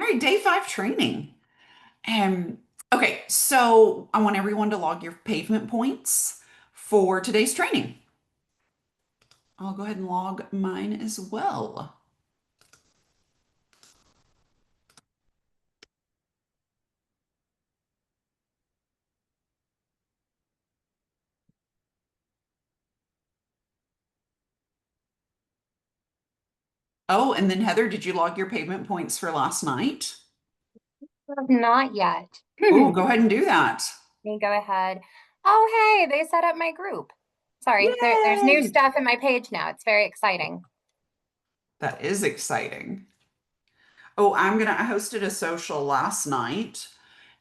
All right, day 5 training. Um, okay, so I want everyone to log your pavement points for today's training. I'll go ahead and log mine as well. Oh, and then Heather, did you log your pavement points for last night? Not yet. Oh, Let go ahead and do that. me go ahead. Oh, hey, they set up my group. Sorry, there's new Yay! stuff in my page now. It's very exciting. That is exciting. Oh, I hosted a social last night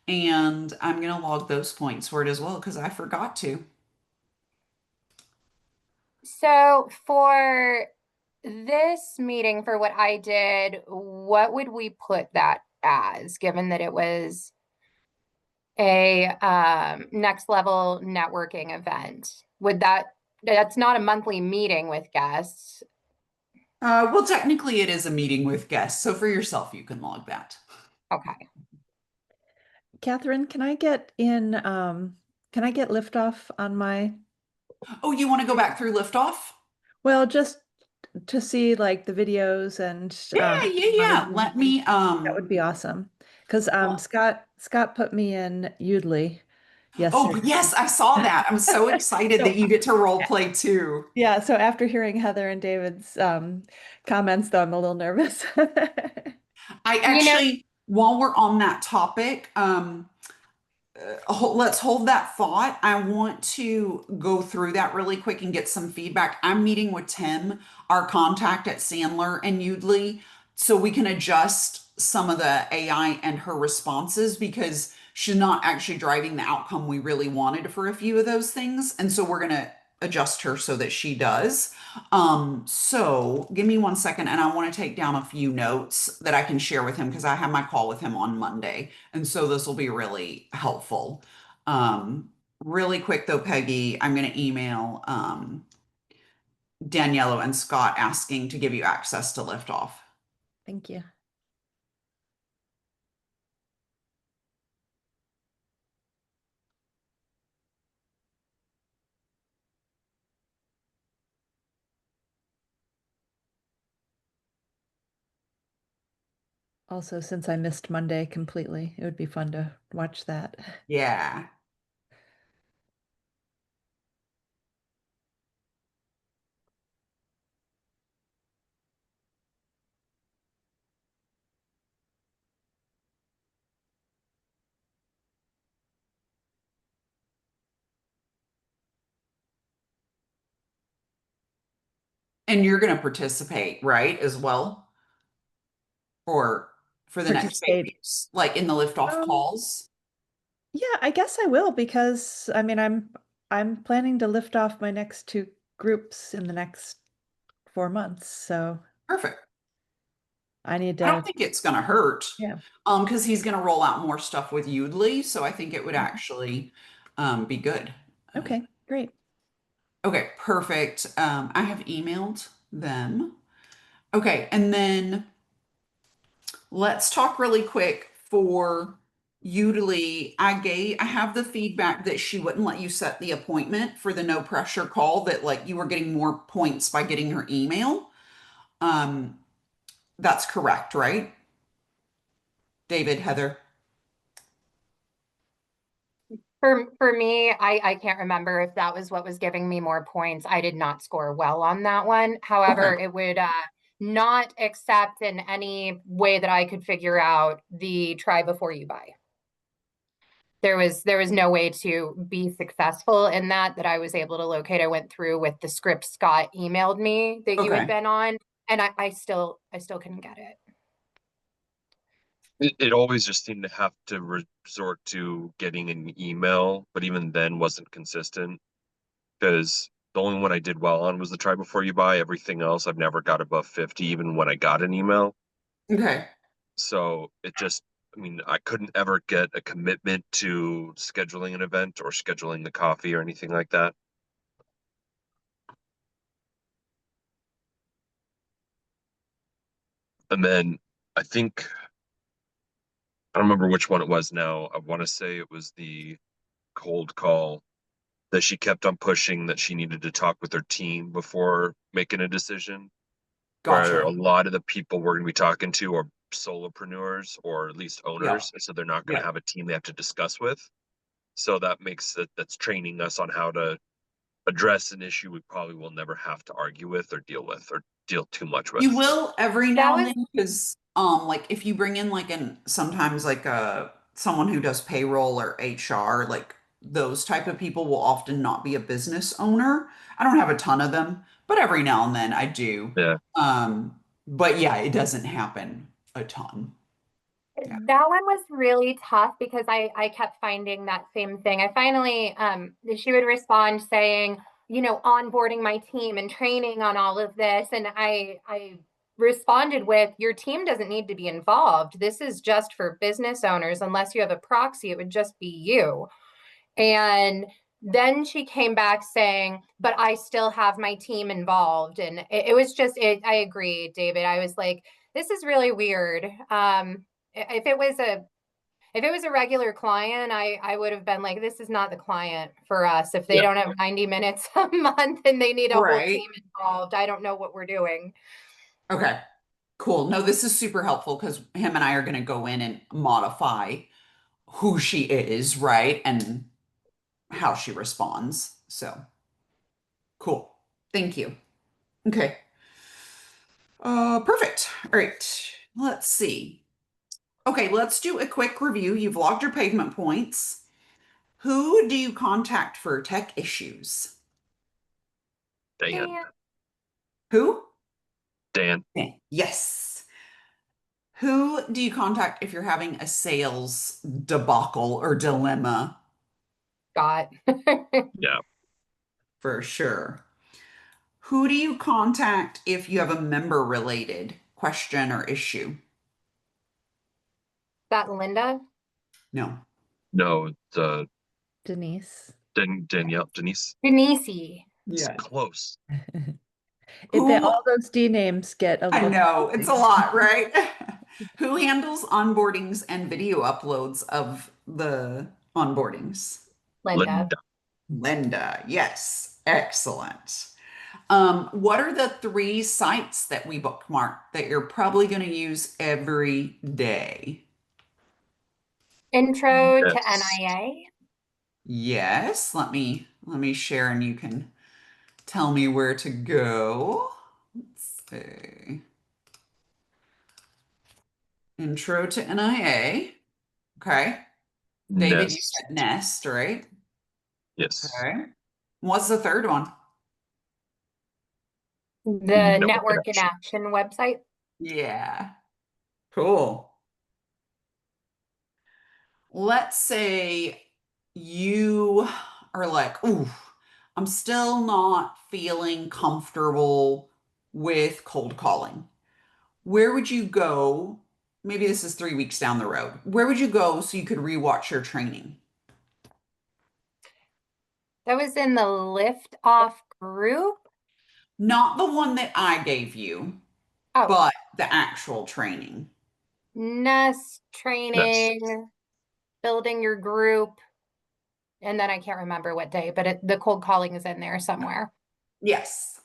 and I'm gonna log those points for it as well because I forgot to. So for this meeting, for what I did, what would we put that as, given that it was a next level networking event? That's not a monthly meeting with guests. Well, technically it is a meeting with guests, so for yourself you can log that. Okay. Catherine, can I get liftoff on my, Oh, you want to go back through liftoff? well, just to see like the videos and Yeah, yeah, on the yeah. Zoom Let thing? me That would be awesome. Because well, Scott put me in Udly oh yesterday. yes, I saw that. I'm so excited that So you get to role play too. yeah, so after hearing Heather and David's comments, though, I'm a little nervous. I You know, actually, while we're on that topic, let's hold that thought. I want to go through that really quick and get some feedback. I'm meeting with Tim, our contact at Sandler and Udley, so we can adjust some of the AI and her responses because she's not actually driving the outcome we really wanted for a few of those things. And so we're going to adjust her so that she does. So give me one second and I want to take down a few notes that I can share with him because I have my call with him on Monday. And so this will be really helpful. Really quick though, Peggy, I'm going to email Daniello and Scott asking to give you access to Liftoff. Thank you. Also, since I missed Monday completely, it would be fun to watch that. Yeah. And you're going to participate, right, as well? Or for the next Participate. babies, like in the Liftoff Um, calls? yeah, I guess I will because I mean I'm planning to lift off my next two groups in the next 4 months, so Perfect. I need I don't to, think it's going to hurt yeah. because he's going to roll out more stuff with Udly. So I think it would Mhm. actually be good. Uh, Okay, great. okay, perfect. I have emailed them. Okay, and then let's talk really quick for Udly. I have the feedback that she wouldn't let you set the appointment for the no pressure call, that like you were getting more points by getting her email. Um, that's correct, right? David, Heather. for me, I can't remember if that was what was giving me more points. I did not score well on that one. Okay. However, it would not accept in any way that I could figure out the try before you buy. There was no way to be successful in that I was able to locate. I went through with the script Scott emailed me that you had Okay. been on, and I still couldn't get it. It always just seemed to have to resort to getting an email, but even then wasn't consistent because the only one I did well on was the try before you buy. Everything else I've never got above 50, even when I got an email. Okay. So it just, I mean, I couldn't ever get a commitment to scheduling an event or scheduling the coffee or anything like that. And then I think I don't remember which one it was now. I want to say it was the cold call that she kept on pushing that she needed to talk with her team before making a decision, where Gotcha. a lot of the people we're going to be talking to are solopreneurs or at least Yeah. owners. And so they're not going Yeah. to have a team they have to discuss with. So that makes it, that's training us on how to address an issue we probably will never have to argue with or deal too much You with. will every That now and was then because like if you bring in like an sometimes like someone who does payroll or HR, like those type of people will often not be a business owner. I don't have a ton of them, but every now and then I do. Yeah. But yeah, it doesn't happen a ton. Yeah. That one was really tough because I kept finding that same thing. I finally she would respond saying, you know, onboarding my team and training on all of this, and I responded with, your team doesn't need to be involved. This is just for business owners. Unless you have a proxy, it would just be you. And then she came back saying, but I still have my team involved. And it was just it, I agree, David. I was like, this is really weird. If it was a regular client, I would have been like, this is not the client for us. If they Yeah. don't have 90 minutes a month and they need a whole Right. team involved, I don't know what we're doing. Okay. Cool. No, this is super helpful because him and I are going to go in and modify who she is, right? And how she responds. So cool. Thank you. Okay. Perfect. All right. Let's see. Okay, let's do a quick review. You've logged your pavement points. Who do you contact for tech issues? Dan. Dan, Who? Dan. Okay. Yes. Who do you contact if you're having a sales debacle or dilemma? Scott. Yeah. For sure. Who do you contact if you have a member related question or issue? That Linda? No. No, the Denise. Danielle, Denise. Denise. It's Yeah. close. Who All those D names get a I little know it's a confusing. lot, right? Who handles onboardings and video uploads of the onboardings? Linda. Linda. Linda. Yes. Excellent. What are the three sites that we bookmarked that you're probably going to use every day? Intro to Yes. NIA. Yes. Let me share and you can tell me where to go. Let's see. Intro to NIA. Okay. David, you Nest. said Nest, right? Yes. Okay. What's the third one? The Network Network in connection. Action website. Yeah. Cool. Let's say you are like, ooh, I'm still not feeling comfortable with cold calling. Where would you go? Maybe this is 3 weeks down the road. Where would you go so you could rewatch your training? That was in the lift off group. Not the one that I gave you, Oh, but the actual training. Nest Nest. training, building your group. And then I can't remember what day, but the cold calling is in there somewhere. Yes.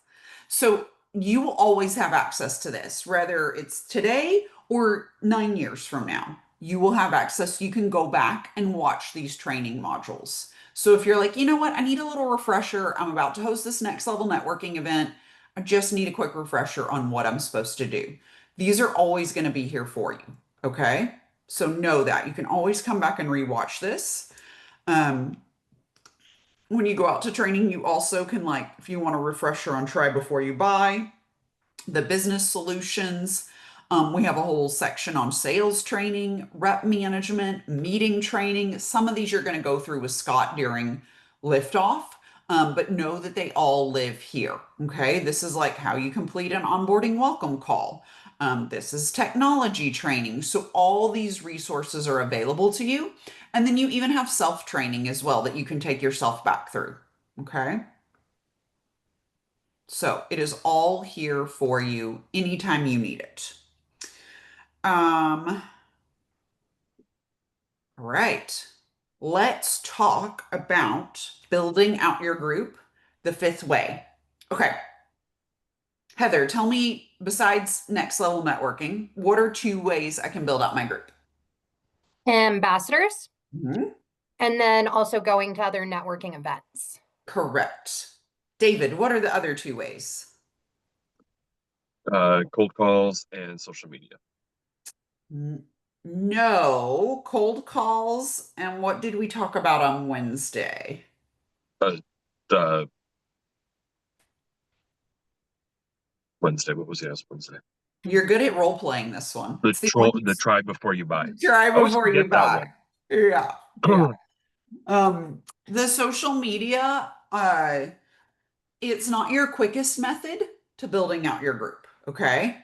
So you will always have access to this, whether it's today or 9 years from now. You will have access. You can go back and watch these training modules. So if you're like, you know what, I need a little refresher. I'm about to host this next level networking event. I just need a quick refresher on what I'm supposed to do. These are always going to be here for you. Okay. So know that you can always come back and rewatch this. Um, when you go out to training, you also can, like, if you want a refresher on try before you buy, the business solutions. We have a whole section on sales training, rep management, meeting training. Some of these you're going to go through with Scott during liftoff, but know that they all live here. Okay. This is like how you complete an onboarding welcome call. This is technology training. So all these resources are available to you. And then you even have self training as well that you can take yourself back through. Okay. So it is all here for you anytime you need it. Um, All right. Let's talk about building out your group the fifth way. Okay. Heather, tell me, besides next level networking, what are two ways I can build out my group? Ambassadors, Mhm. and then also going to other networking events. Correct. David, what are the other two ways? Cold calls and social media. No, cold calls. And what did we talk about on Wednesday? Uh, uh, Wednesday. What was the last Wednesday? You're good at role playing this one. It's the only The try before you buy. try I always before you forget that buy. one. Yeah, yeah. The social media, it's not your quickest method to building out your group. Okay.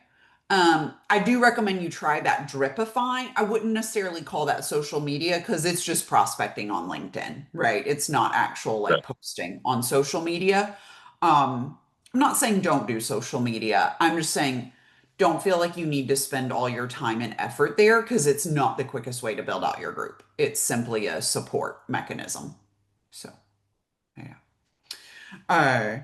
I do recommend you try that Dripify. I wouldn't necessarily call that social media because it's just prospecting on LinkedIn, right? It's not actual Yeah. like posting on social media. I'm not saying don't do social media. I'm just saying don't feel like you need to spend all your time and effort there because it's not the quickest way to build out your group. It's simply a support mechanism. So, yeah. Uh,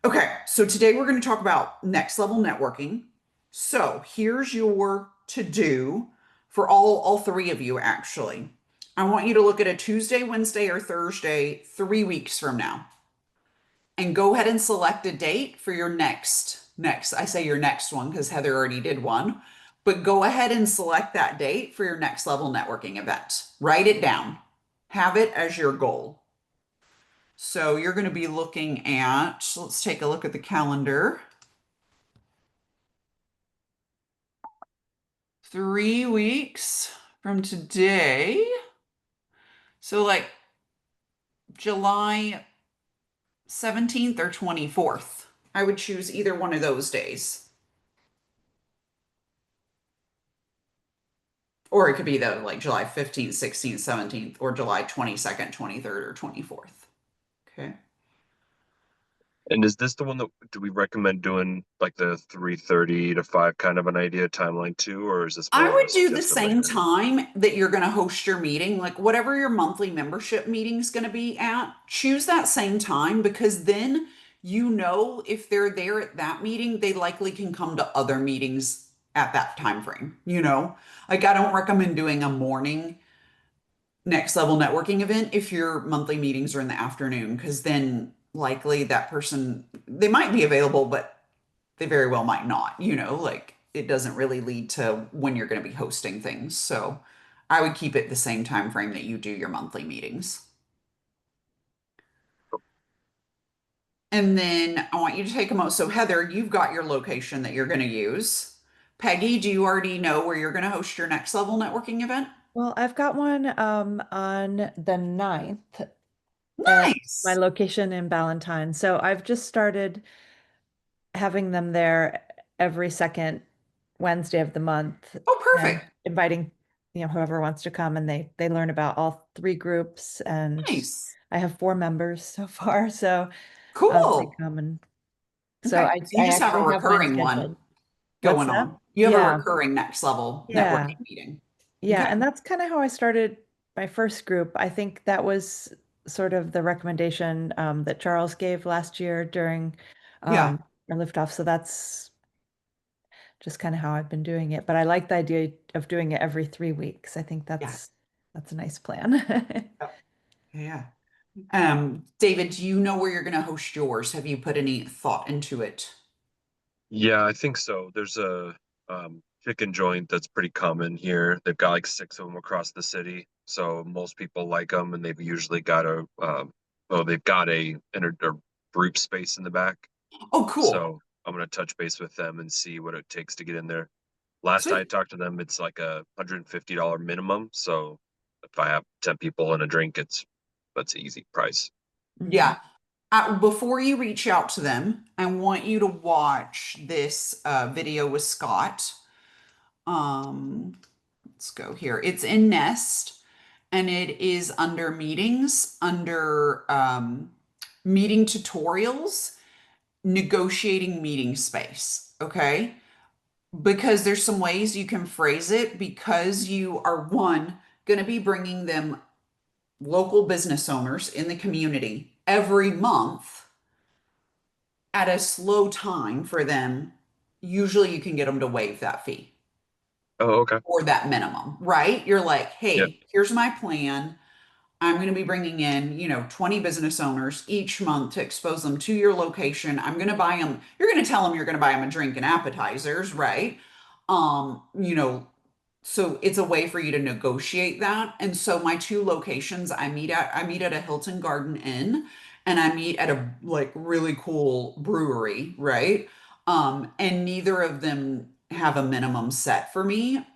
Okay, so today we're going to talk about next level networking. So here's your to do for all three of you, actually. I want you to look at a Tuesday, Wednesday, or Thursday 3 weeks from now and go ahead and select a date for your next. I say your next one because Heather already did one, but go ahead and select that date for your next level networking event. Write it down, have it as your goal. So you're going to be looking at, let's take a look at the calendar. 3 weeks from today. So, like July 17th or 24th. I would choose either one of those days. Or it could be the like July 15th, 16th, 17th, or July 22nd, 23rd, or 24th. Okay. And is this the one that do we recommend doing like the 3:30 to 5 kind of an idea timeline too, or is this I more of a would do the suggested same later? time that you're going to host your meeting, like whatever your monthly membership meeting is going to be at, choose that same time because then you know if they're there at that meeting, they likely can come to other meetings at that time frame, you know? Like I don't recommend doing a morning next level networking event if your monthly meetings are in the afternoon because then likely that person they might be available but they very well might not, you know, like it doesn't really lead to when you're going to be hosting things. So I would keep it the same time frame that you do your monthly meetings. And then I want you to take a moment. So Heather, you've got your location that you're going to use. Peggy, do you already know where you're going to host your next level networking event? Well, I've got one on the 9th at my Nice. location in Ballantyne. So I've just started having them there every second Wednesday of the month Oh, and perfect. inviting, whoever wants to come and they learn about all three groups and Nice. I have 4 members so far. So they Cool. come and so Okay. I, So you I just have a actually have one recurring one scheduled. What's going that? on. You have a Yeah. recurring next level Yeah. networking meeting. Yeah, Okay. and that's kind of how I started my first group. I think that was sort of the recommendation that Charles gave last year during Yeah. our liftoff. So that's just kind of how I've been doing it. But I like the idea of doing it every 3 weeks. I think Yeah. that's a nice plan. Yep. Yeah. David, do you know where you're going to host yours? Have you put any thought into it? Yeah, I think so. There's a chicken joint that's pretty common here. They've got like 6 of them across the city, so most people like them, and they've usually got they've got a group space in the back. Oh, cool. So I'm gonna touch base with them and see what it takes to get in there. Last I Sweet. talked to them, it's like $150 minimum. So if I have 10 people and a drink, that's an easy price. Mhm. Yeah. Before you reach out to them, I want you to watch this video with Scott. Um, let's go here. It's in Nest and it is under meetings, under meeting tutorials, negotiating meeting space. Okay. Because there's some ways you can phrase it because you are one going to be bringing them local business owners in the community every month at a slow time for them. Usually you can get them to waive that fee Oh, okay. or that minimum, right? You're like, Yeah. hey, here's my plan. I'm going to be bringing in, 20 business owners each month to expose them to your location. I'm going to buy them, you're going to tell them you're going to buy them a drink and appetizers, right? You know, so it's a way for you to negotiate that. And so my two locations I meet at a Hilton Garden Inn and I meet at a like really cool brewery, right? And neither of them have a minimum set for me,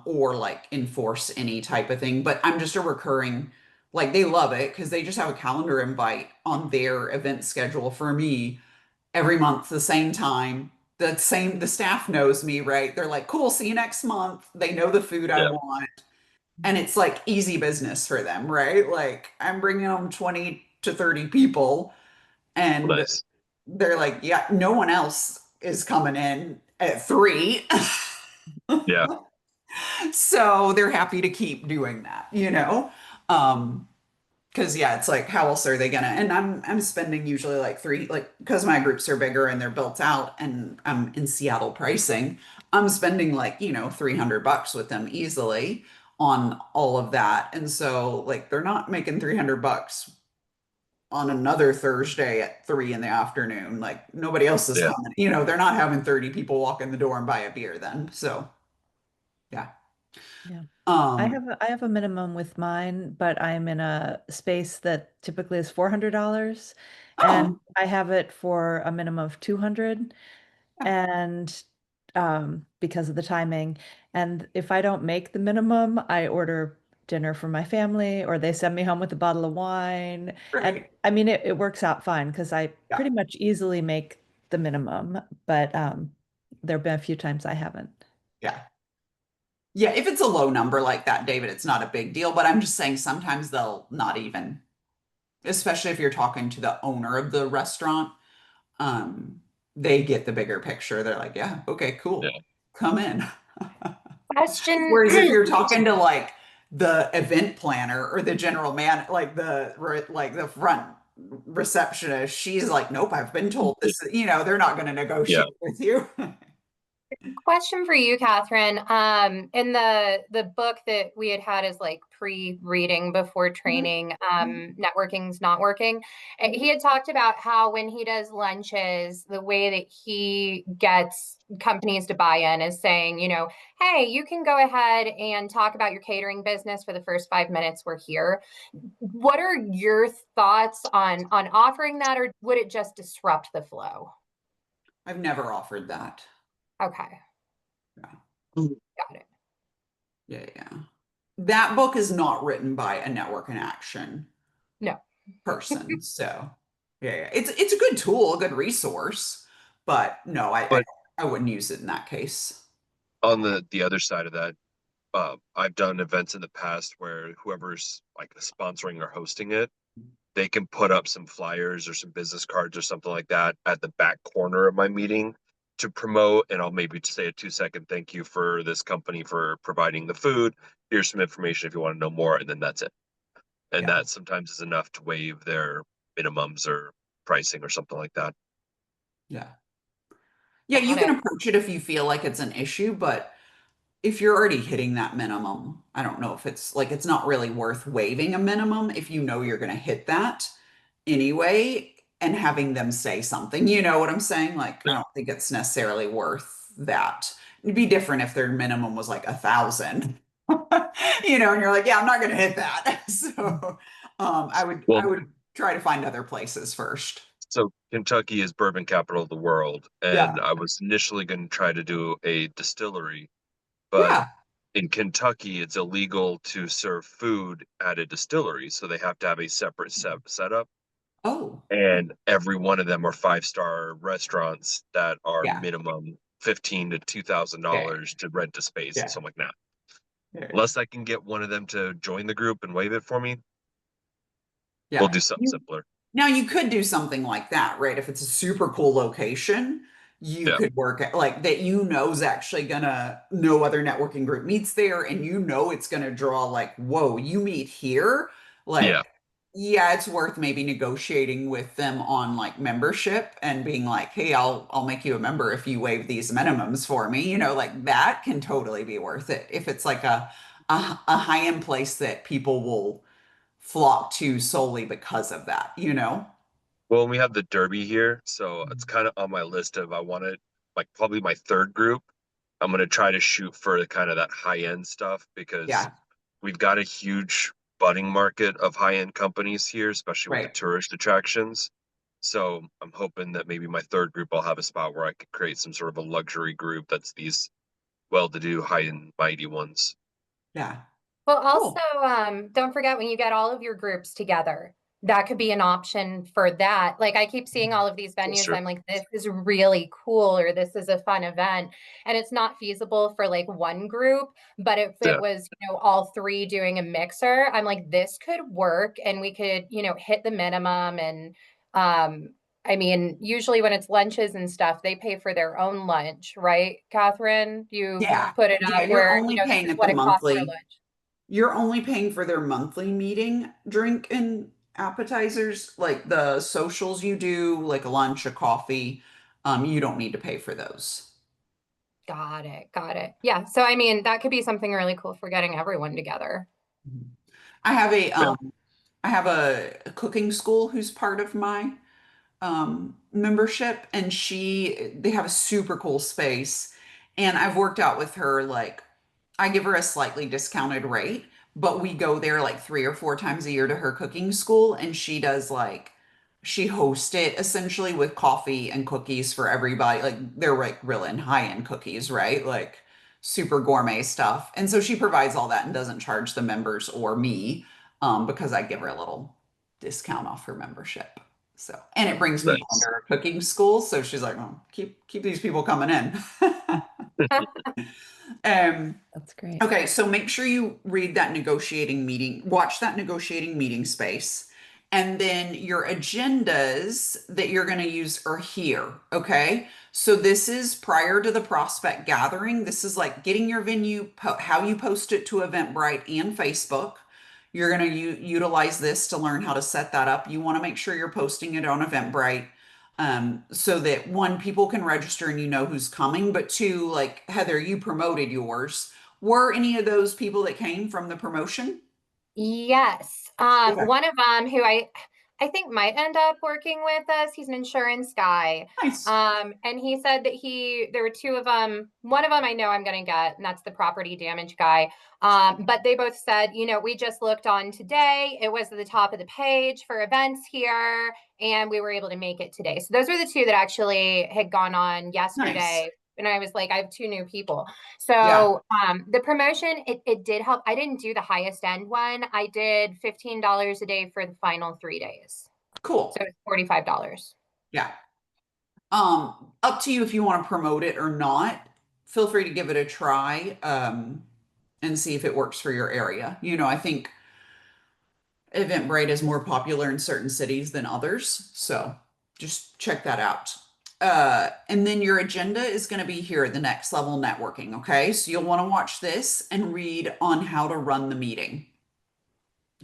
or like enforce any type of thing, but I'm just a recurring, like they love it because they just have a calendar invite on their event schedule for me every month, the same time. The staff knows me, right? They're like, cool, see you next month. They know the food I Yeah. want. And it's like easy business for them, right? Like I'm bringing them 20 to 30 people and Nice. they're like, yeah, no one else is coming in at 3. Yeah. So they're happy to keep doing that, you know? Um, because yeah, it's like how else are they gonna? And I'm spending usually like three, like because my groups are bigger and they're built out, and I'm in Seattle pricing. I'm spending like $300 with them easily on all of that, and so like they're not making $300 on another Thursday at 3 in the afternoon. Like nobody else is Yeah. coming. They're not having 30 people walk in the door and buy a beer then. So yeah. Yeah. Um. I have a minimum with mine, but I'm in a space that typically is $400 and Oh. I have it for a minimum of 200 Yeah. and because of the timing. And if I don't make the minimum, I order dinner for my family or they send me home with a bottle of wine. And Right. I mean it works out fine because I Yeah. pretty much easily make the minimum, but there have been a few times I haven't. Yeah. Yeah, if it's a low number like that, David, it's not a big deal. But I'm just saying sometimes they'll not even, especially if you're talking to the owner of the restaurant, um, they get the bigger picture. They're like, yeah, okay, Yeah. cool, come in. Question. Whereas if you're It's talking to like the event planner or the general man, like the front receptionist, she's like, nope, I've been told this, they're not going to yeah. negotiate with you. Question for you, Catherine. In the book that we had as like pre-reading before training, Networking's Not Working, he had talked about how when he does lunches, the way that he gets companies to buy in is saying, hey, you can go ahead and talk about your catering business for the first 5 minutes we're here. What are your thoughts on offering that, or would it just disrupt the flow? I've never offered that. Okay, Yeah. got it. Yeah, yeah. That book is not written by a network in action No. person. So yeah, yeah. It's a good tool, a good resource, but no, But I wouldn't use it in that case. on the other side of that, I've done events in the past where whoever's like sponsoring or hosting it, they can put up some flyers or some business cards or something like that at the back corner of my meeting to promote. And I'll maybe say a 2-second thank you for this company for providing the food. Here's some information if you want to know more. And then that's it. And Yeah. that sometimes is enough to waive their minimums or pricing or something like that. Yeah. Yeah, you Got can it. approach it if you feel like it's an issue, but if you're already hitting that minimum, I don't know if it's like it's not really worth waiving a minimum if you know you're going to hit that anyway and having them say something. You know what I'm saying? Like, I Yeah. don't think it's necessarily worth that. It'd be different if their minimum was like 1,000, and you're like, yeah, I'm not going to hit that. So, I Well, would try to find other places first. so Kentucky is bourbon capital of the world. Yeah. And I was initially going to try to do a distillery, but Yeah. in Kentucky, it's illegal to serve food at a distillery. So they have to have a separate setup. Oh, And every one of them are 5-star restaurants that are yeah. minimum $15 to Yeah. $2,000 to rent a space. And Yeah. so I'm like, nah, Yeah. unless I can get one of them to join the group and waive it for me, we'll Yeah. do something simpler. Now you could do something like that, right? If it's a super cool location, you Yeah. could work at, like that is actually gonna, no other networking group meets there, and it's gonna draw like, whoa, you meet here? Yeah. Like, yeah, it's worth maybe negotiating with them on like membership and being like, hey, I'll make you a member if you waive these minimums for me. Like that can totally be worth it if it's like a high-end place that people will flock to solely because of that. Well, we have the Derby here, so it's kind of on my list of I want it like probably my third group. I'm gonna try to shoot for kind of that high end stuff because Yeah, we've got a huge budding market of high end companies here, especially with the right. tourist attractions. So I'm hoping that maybe my third group I'll have a spot where I could create some sort of a luxury group that's these well-to-do, high and mighty ones. Yeah. Well, also, Cool. don't forget when you get all of your groups together, that could be an option for that. Like I keep seeing all of these That's venues, true. I'm like, this is really cool, or this is a fun event. And it's not feasible for like one group, but if it Yeah. was, all three doing a mixer, I'm like, this could work and we could, hit the minimum. And I mean, usually when it's lunches and stuff, they pay for their own lunch, right, Catherine? You Yeah. put it Yeah, up where, this is what it costs for lunch. you're only paying for their monthly meeting, drink and appetizers, like the socials you do, like a lunch, a coffee. You don't need to pay for those. Got it. Got it. Yeah. So, I mean, that could be something really cool for getting everyone together. Mhm. I have a Yeah. cooking school who's part of my membership, and they have a super cool space, and I've worked out with her, like I give her a slightly discounted rate, but we go there like 3 or 4 times a year to her cooking school, and she hosts it essentially with coffee and cookies for everybody. Like they're like real and high-end cookies, right? Like super gourmet stuff. And so she provides all that and doesn't charge the members or me, because I give her a little discount off her membership. So, and it brings people into Nice. her cooking school. So she's like, oh, keep these people coming in. um, That's great. Okay, so make sure you read that negotiating meeting, watch that negotiating meeting space, and then your agendas that you're going to use are here. Okay, so this is prior to the prospect gathering. This is like getting your venue, how you post it to Eventbrite and Facebook. You're going to utilize this to learn how to set that up. You want to make sure you're posting it on Eventbrite, so that one, people can register and you know who's coming, but two, like Heather, you promoted yours. Were any of those people that came from the promotion? Yes. Okay, One of them who I think might end up working with us, he's an insurance guy. nice. And he said that there were two of them. One of them I know I'm going to get, and that's the property damage guy. But they both said, we just looked on today. It was at the top of the page for events here, and we were able to make it today. So those were the two that actually had gone on Nice. yesterday. And I was like, I have two new people. Yeah, So the promotion, it did help. I didn't do the highest end one. I did $15 a day for the final 3 days. So cool. it's $45. Yeah. Up to you if you want to promote it or not. Feel free to give it a try, and see if it works for your area. I think Eventbrite is more popular in certain cities than others. So just check that out. And then your agenda is going to be here at the next level networking. Okay. So you'll want to watch this and read on how to run the meeting.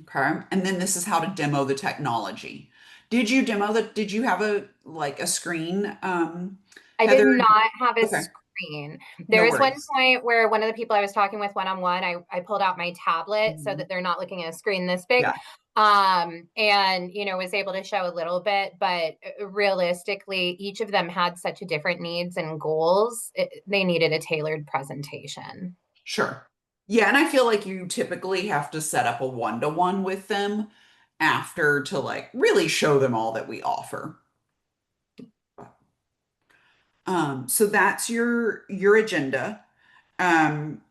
Okay. And then this is how to demo the technology. Did you have a screen, I did Heather? not have a Okay. screen. There No was one worries. point where one of the people I was talking with one-on-one, I pulled out my tablet so Mhm. that they're not looking at a screen this big. Yeah. And was able to show a little bit, but realistically, each of them had such a different needs and goals. They needed a tailored presentation. Sure. Yeah, and I feel like you typically have to set up a one-to-one with them after to like really show them all that we offer. So that's your agenda. Um,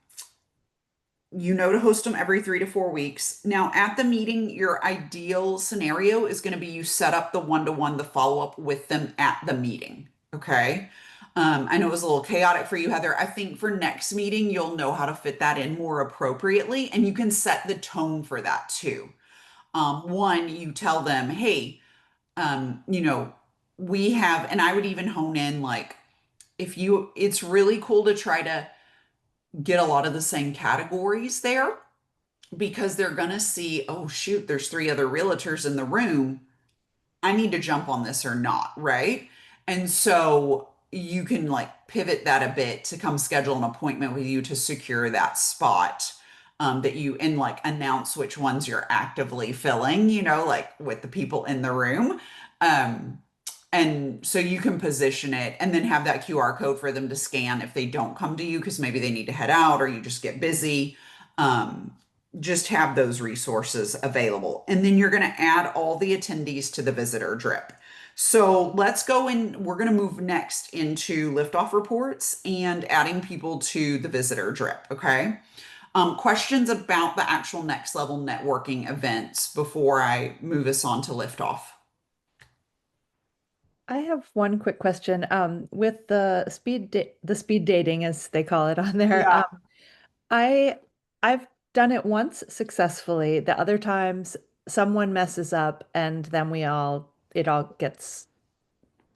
to host them every 3 to 4 weeks. Now, at the meeting, your ideal scenario is going to be you set up the one-to-one, the follow-up with them at the meeting. Okay. I know it was a little chaotic for you, Heather. I think for next meeting, you'll know how to fit that in more appropriately, and you can set the tone for that too. One, you tell them, hey, um, you know, we have, and I would even hone in like it's really cool to try to get a lot of the same categories there because they're going to see, oh, shoot, there's three other realtors in the room. I need to jump on this or not, right? And so you can like pivot that a bit to come schedule an appointment with you to secure that spot, that you and like announce which ones you're actively filling, like with the people in the room. Um, and so you can position it and then have that QR code for them to scan if they don't come to you because maybe they need to head out or you just get busy. Um, just have those resources available. And then you're going to add all the attendees to the visitor drip. So let's go in. We're going to move next into liftoff reports and adding people to the visitor drip. Okay. Questions about the actual next level networking events before I move us on to liftoff. I have one quick question. With the speed dating, as they call it on there, Yeah. I I've done it once successfully. The other times someone messes up and then it all gets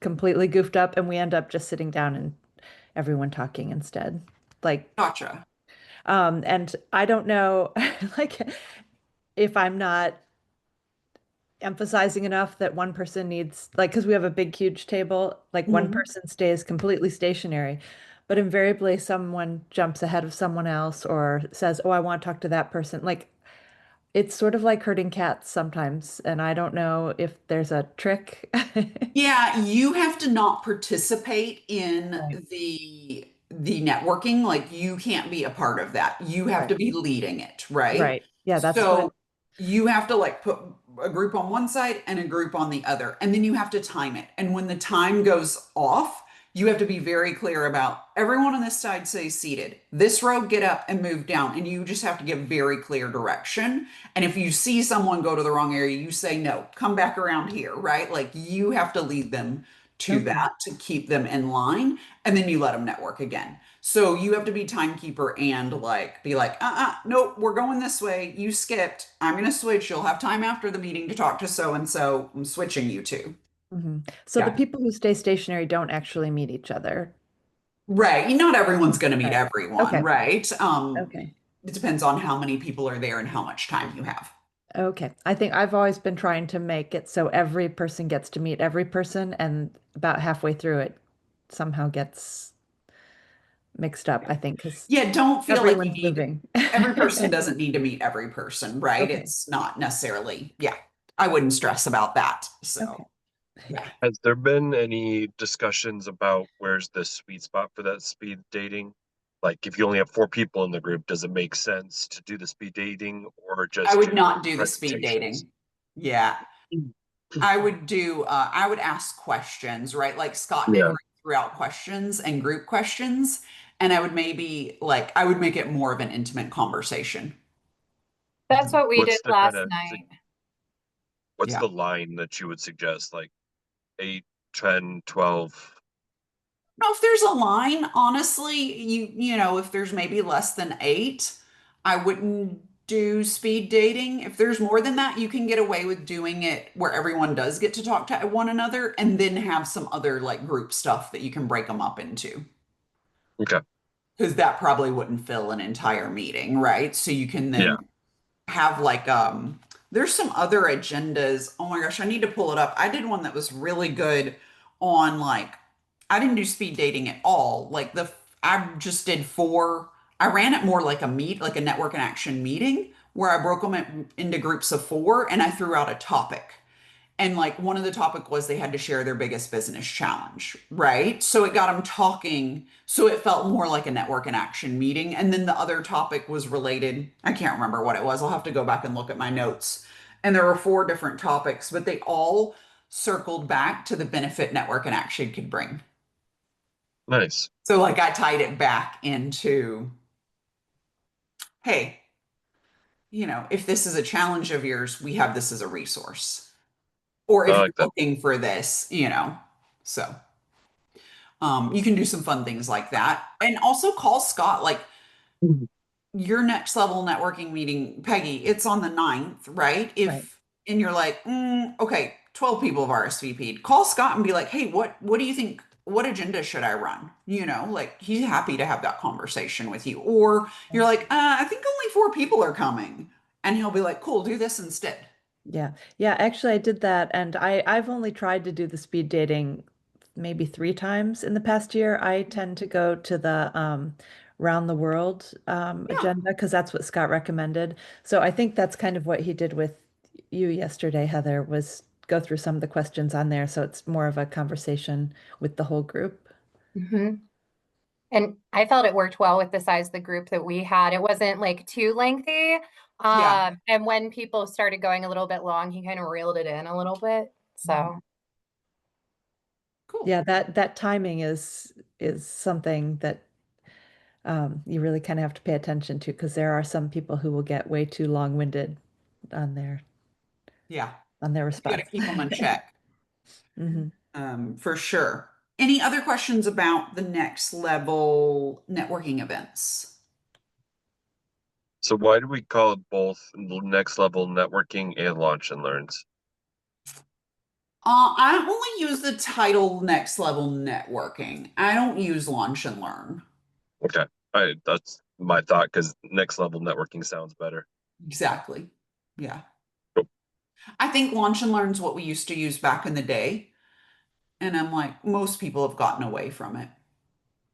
completely goofed up and we end up just sitting down and everyone talking instead. Like, Gotcha. and I don't know, like if I'm not emphasizing enough that one person needs, like, because we have a big, huge table, like one Mhm. person stays completely stationary, but invariably someone jumps ahead of someone else or says, "Oh, I want to talk to that person." Like, it's sort of like herding cats sometimes, and I don't know if there's a trick. Yeah, you have to not participate in Right, the networking. Like you can't be a part of that. You have to right, be leading it, right? right. Yeah, that's what. So you have to like put a group on one side and a group on the other, and then you have to time it. And when the time goes off, you have to be very clear about everyone on this side stay seated. This row get up and move down, and you just have to give very clear direction. And if you see someone go to the wrong area, you say, no, come back around here, right? Like you have to lead them to Okay. that to keep them in line. And then you let them network again. So you have to be timekeeper and like be like, nope, we're going this way. You skipped. I'm going to switch. You'll have time after the meeting to talk to so and so. I'm switching you to. Hmm. So the Yeah. people who stay stationary don't actually meet each other. Right. Not everyone's going to meet Right. everyone, Okay. right? Okay. It depends on how many people are there and how much time you have. Okay. I think I've always been trying to make it so every person gets to meet every person, and about halfway through it somehow gets mixed up, I think, because Yeah, don't feel like you everyone's need moving. every person doesn't need to meet every person, right? Okay. It's not necessarily, yeah. I wouldn't stress about that. So, Okay. yeah. Has there been any discussions about where's the sweet spot for that speed dating? Like, if you only have four people in the group, does it make sense to do the speed dating or I just would do not do the speed presentations? dating. Yeah. I would ask questions, right? Like Scott did Yeah. where he threw out questions and group questions. And I would I would make it more of an intimate conversation. That's what we did What's the kind last of night. what's Yeah. the line that you would suggest? Like 8, 10, 12? No, if there's a line, honestly, if there's maybe less than eight, I wouldn't do speed dating. If there's more than that, you can get away with doing it where everyone does get to talk to one another and then have some other like group stuff that you can break them up into. Okay. Because that probably wouldn't fill an entire meeting, right? So you can Yeah. then have like there's some other agendas. Oh my gosh, I need to pull it up. I did one that was really good on like I didn't do speed dating at all. I just did four. I ran it more like like a network and action meeting where I broke them into groups of four and I threw out a topic. And like one of the topic was they had to share their biggest business challenge, right? So it got them talking. So it felt more like a network and action meeting. And then the other topic was related. I can't remember what it was. I'll have to go back and look at my notes. And there were four different topics, but they all circled back to the benefit network and action could bring. Nice. So like I tied it back into, hey, if this is a challenge of yours, we have this as a resource. Or I if you're like that. looking for this. So you can do some fun things like that. And also call Scott, like Mhm. your next level networking meeting, Peggy, it's on the 9th, right? Right. And you're like, okay, 12 people have RSVP'd. Call Scott and be like, hey, what do you think what agenda should I run? Like he's happy to have that conversation with you. Or you're like, I think only 4 people are coming. And he'll be like, cool, do this instead. Yeah. Yeah, actually I did that and I've only tried to do the speed dating maybe 3 times in the past year. I tend to go to the round the world Yeah. agenda because that's what Scott recommended. So I think that's kind of what he did with you yesterday, Heather, was go through some of the questions on there. So it's more of a conversation with the whole group. Mhm. And I felt it worked well with the size of the group that we had. It wasn't like too lengthy. Yeah. And when people started going a little bit long, he kind of reeled it in a little bit. So, Cool. Yeah, that timing is something that you really kind of have to pay attention to because there are some people who will get way too long-winded on their Yeah. on their You got to response. keep them in check. Hmm. For sure. Any other questions about the next level networking events? So why do we call it both next level networking and launch and learns? I only use the title next level networking. I don't use launch and learn. Okay. That's my thought because next level networking sounds better. Exactly. Yeah. Cool. I think launch and learn is what we used to use back in the day. And I'm like, most people have gotten away from it.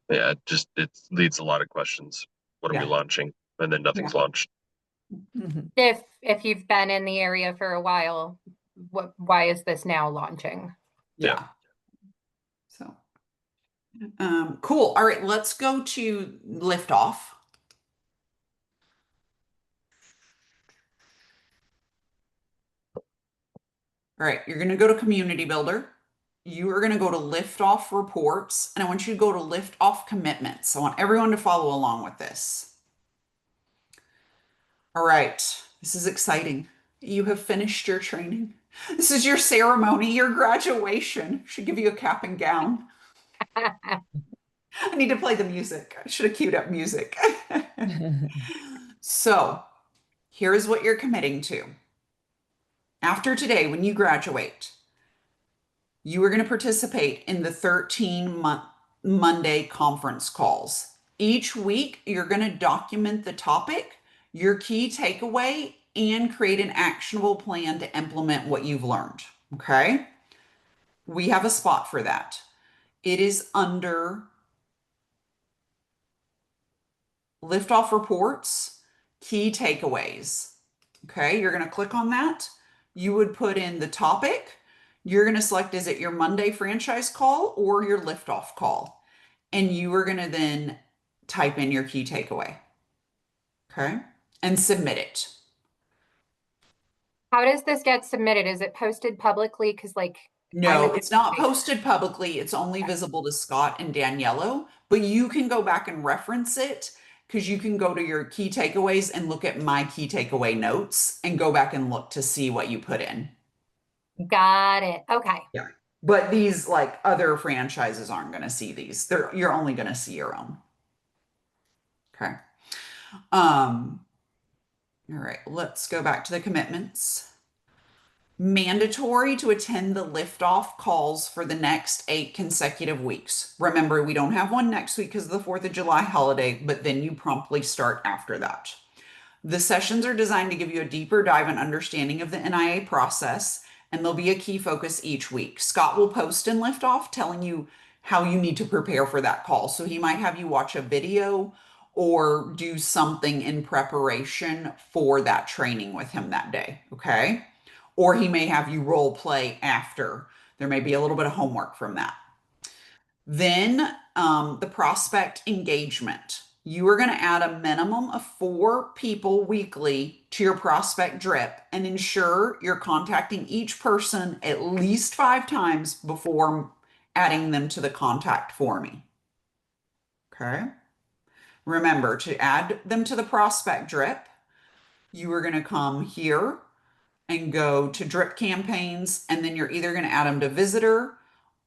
Yeah, it leads a lot of questions. What are we Yeah. launching? And then nothing's Yeah. launched. Hmm. if you've been in the area for a while, why is this now launching? Yeah. Yeah. So, cool. All right, let's go to liftoff. All right, you're going to go to Community Builder. You are going to go to Liftoff Reports, and I want you to go to Liftoff Commitments. I want everyone to follow along with this. All right, this is exciting. You have finished your training. This is your ceremony, your graduation. Should give you a cap and gown. I need to play the music. I should have queued up music. So, here is what you're committing to. After today, when you graduate, you are going to participate in the 13 Monday conference calls. Each week, you're going to document the topic, your key takeaway, and create an actionable plan to implement what you've learned. Okay. We have a spot for that. It is under Liftoff Reports, Key Takeaways. Okay. You're going to click on that. You would put in the topic. You're going to select, is it your Monday franchise call or your liftoff call? And you are going to then type in your key takeaway. Okay. And submit it. How does this get submitted? Is it posted publicly? Because like I'm a No, new it's not face. posted publicly. It's only visible to Scott and Daniello, but you can go back and reference it because you can go to your key takeaways and look at my key takeaway notes and go back and look to see what you put in. Got it. Okay. Yeah. But these like other franchises aren't going to see these. You're only going to see your own. Okay. Um, all right, let's go back to the commitments. Mandatory to attend the liftoff calls for the next 8 consecutive weeks. Remember, we don't have one next week because of the 4th of July holiday, but then you promptly start after that. The sessions are designed to give you a deeper dive and understanding of the NIA process, and there'll be a key focus each week. Scott will post in Liftoff telling you how you need to prepare for that call. So he might have you watch a video or do something in preparation for that training with him that day. Okay. Or he may have you role play after. There may be a little bit of homework from that. Then the prospect engagement. You are going to add a minimum of 4 people weekly to your prospect drip and ensure you're contacting each person at least 5 times before adding them to the contact for me. Okay. Remember to add them to the prospect drip. You are going to come here and go to drip campaigns, and then you're either going to add them to visitor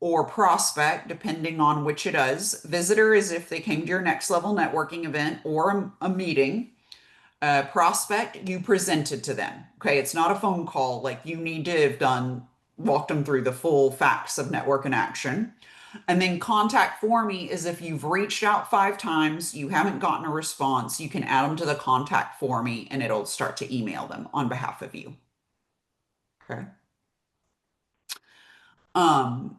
or prospect, depending on which it is. Visitor is if they came to your next level networking event or a meeting. Prospect, you presented to them. Okay, it's not a phone call. Like you need to have walked them through the full facts of network in action. And then contact for me is if you've reached out 5 times, you haven't gotten a response, you can add them to the contact for me and it'll start to email them on behalf of you. Okay. Um,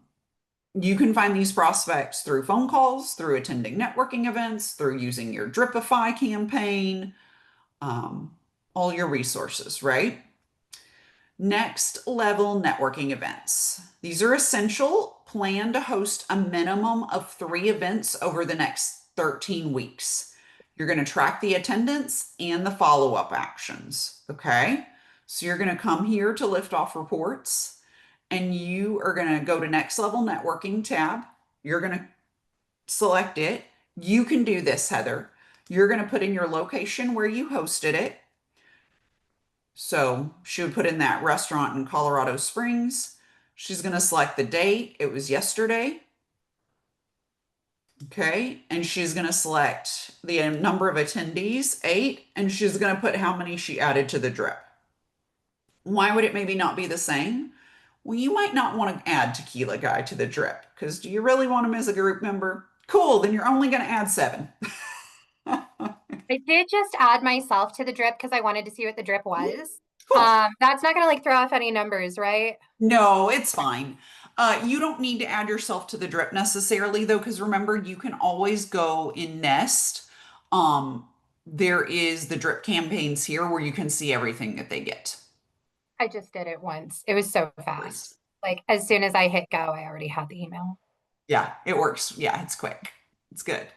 you can find these prospects through phone calls, through attending networking events, through using your Dripify campaign, all your resources, right? Next level networking events. These are essential. Plan to host a minimum of 3 events over the next 13 weeks. You're going to track the attendance and the follow up actions. Okay. So you're going to come here to Liftoff Reports and you are going to go to Next Level Networking tab. You're going to select it. You can do this, Heather. You're going to put in your location where you hosted it. So she would put in that restaurant in Colorado Springs. She's going to select the date. It was yesterday. Okay. And she's going to select the number of attendees, 8, and she's going to put how many she added to the drip. Why would it maybe not be the same? Well, you might not want to add Tequila Guy to the drip because do you really want him as a group member? Cool. Then you're only going to add 7. I did just add myself to the drip because I wanted to see what the drip was. Cool. That's not gonna like throw off any numbers, right? No, it's fine. You don't need to add yourself to the drip necessarily, though, because remember, you can always go in Nest. There is the drip campaigns here where you can see everything that they get. I just did it once. It was so fast. Like as soon as I hit go, I already had the email. Yeah, it works. Yeah, it's quick. It's good.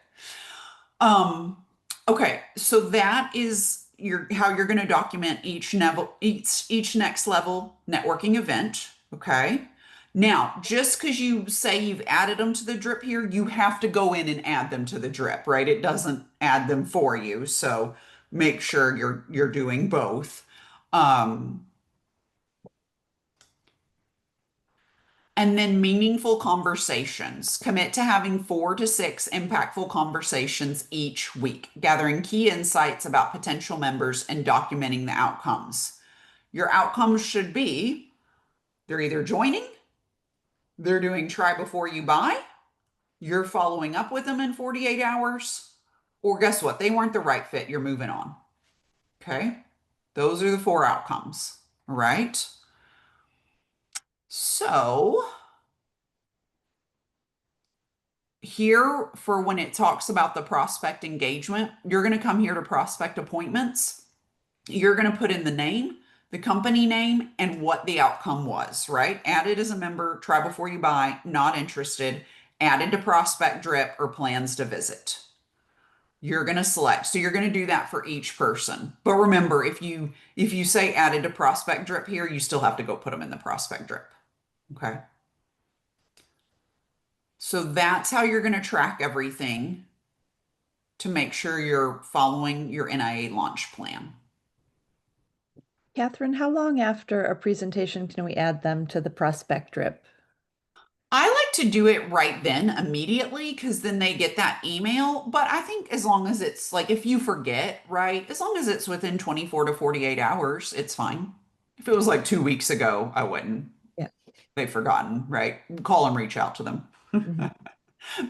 Um, okay, so that is how you're going to document each next level networking event. Okay. Now, just because you say you've added them to the drip here, you have to go in and add them to the drip, right? It doesn't add them for you, so make sure you're doing both. And then meaningful conversations. Commit to having 4 to 6 impactful conversations each week, gathering key insights about potential members and documenting the outcomes. Your outcomes should be they're either joining, they're doing try before you buy, you're following up with them in 48 hours, or guess what? They weren't the right fit. You're moving on. Okay. Those are the 4 outcomes. All right. So, here for when it talks about the prospect engagement, you're going to come here to prospect appointments. You're going to put in the name, the company name, and what the outcome was, right? Added as a member, try before you buy, not interested, added to prospect drip, or plans to visit. You're going to select. So you're going to do that for each person. But remember, if you say added to prospect drip here, you still have to go put them in the prospect drip. Okay. So that's how you're going to track everything to make sure you're following your NIA launch plan. Catherine, how long after a presentation can we add them to the prospect drip? I like to do it right then immediately because then they get that email. But I think as long as it's like if you forget, right, as long as it's within 24 to 48 hours, it's fine. If it was like 2 weeks ago, I wouldn't. Yeah. They've forgotten, right? Call them, reach out to them.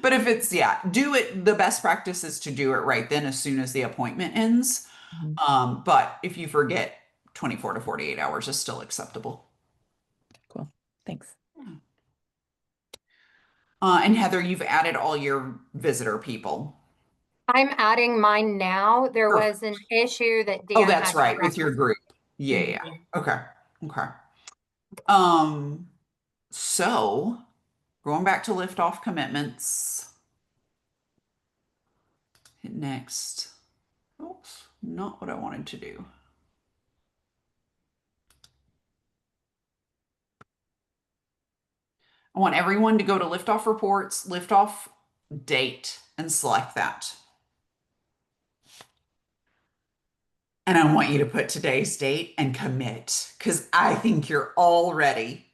But if it's, yeah, do it. The best practice is to do it right then as soon as the appointment ends. But if you forget, 24 to 48 hours is still acceptable. Cool. Thanks. And Heather, you've added all your visitor people. I'm adding mine now. There Perfect. was an issue that Dan Oh, that's had to right, with your correct. group. Yeah, yeah. Okay. Okay. So going back to lift off commitments. Hit next. Oops, not what I wanted to do. I want everyone to go to liftoff reports, liftoff date, and select that. And I want you to put today's date and commit because I think you're all ready.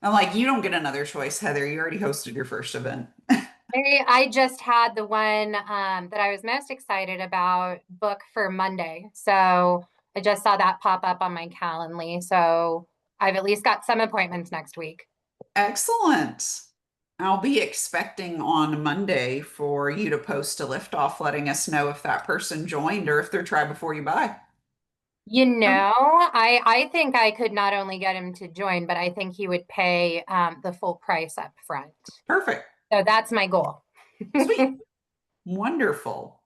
I'm like, you don't get another choice, Heather. You already hosted your first event. I just had the one that I was most excited about book for Monday. So I just saw that pop up on my Calendly. So I've at least got some appointments next week. Excellent. I'll be expecting on Monday for you to post a liftoff letting us know if that person joined or if they're try before you buy. I think I could not only get him to join, but I think he would pay the full price up front. Perfect. So that's my goal. Sweet. Wonderful.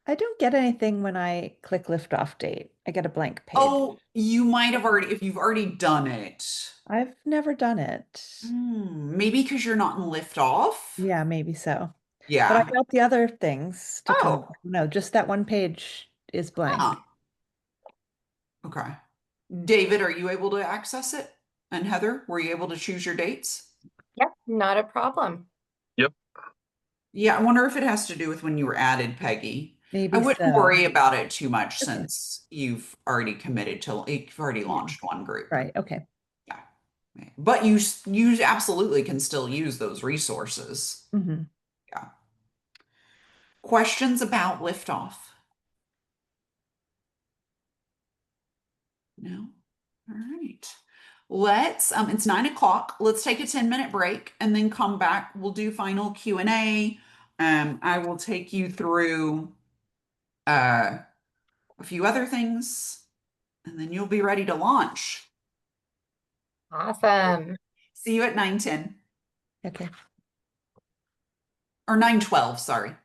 I don't get anything when I click lift off date. I get a blank page. Oh, you might have already, if you've already done it. I've never done it. Maybe because you're not in liftoff. Yeah, maybe so. But I Yeah. got the other things to come. Oh, No, just that one page is blank. huh. Okay. David, are you able to access it? And Heather, were you able to choose your dates? Yep, not a problem. Yep. Yeah, I wonder if it has to do with when you were added, Peggy. I Maybe wouldn't so. worry about it too much Okay. since you've already committed to, you've already Yeah. launched one group. Right. Okay. Yeah. But you absolutely can still use those resources. Hmm. Yeah. Questions about liftoff? No? All right. It's 9 o'clock. Let's take a 10-minute break and then come back. We'll do final Q&A. I will take you through uh, a few other things, and then you'll be ready to launch. Awesome. See you at 9:10 Okay. or 9:12, sorry.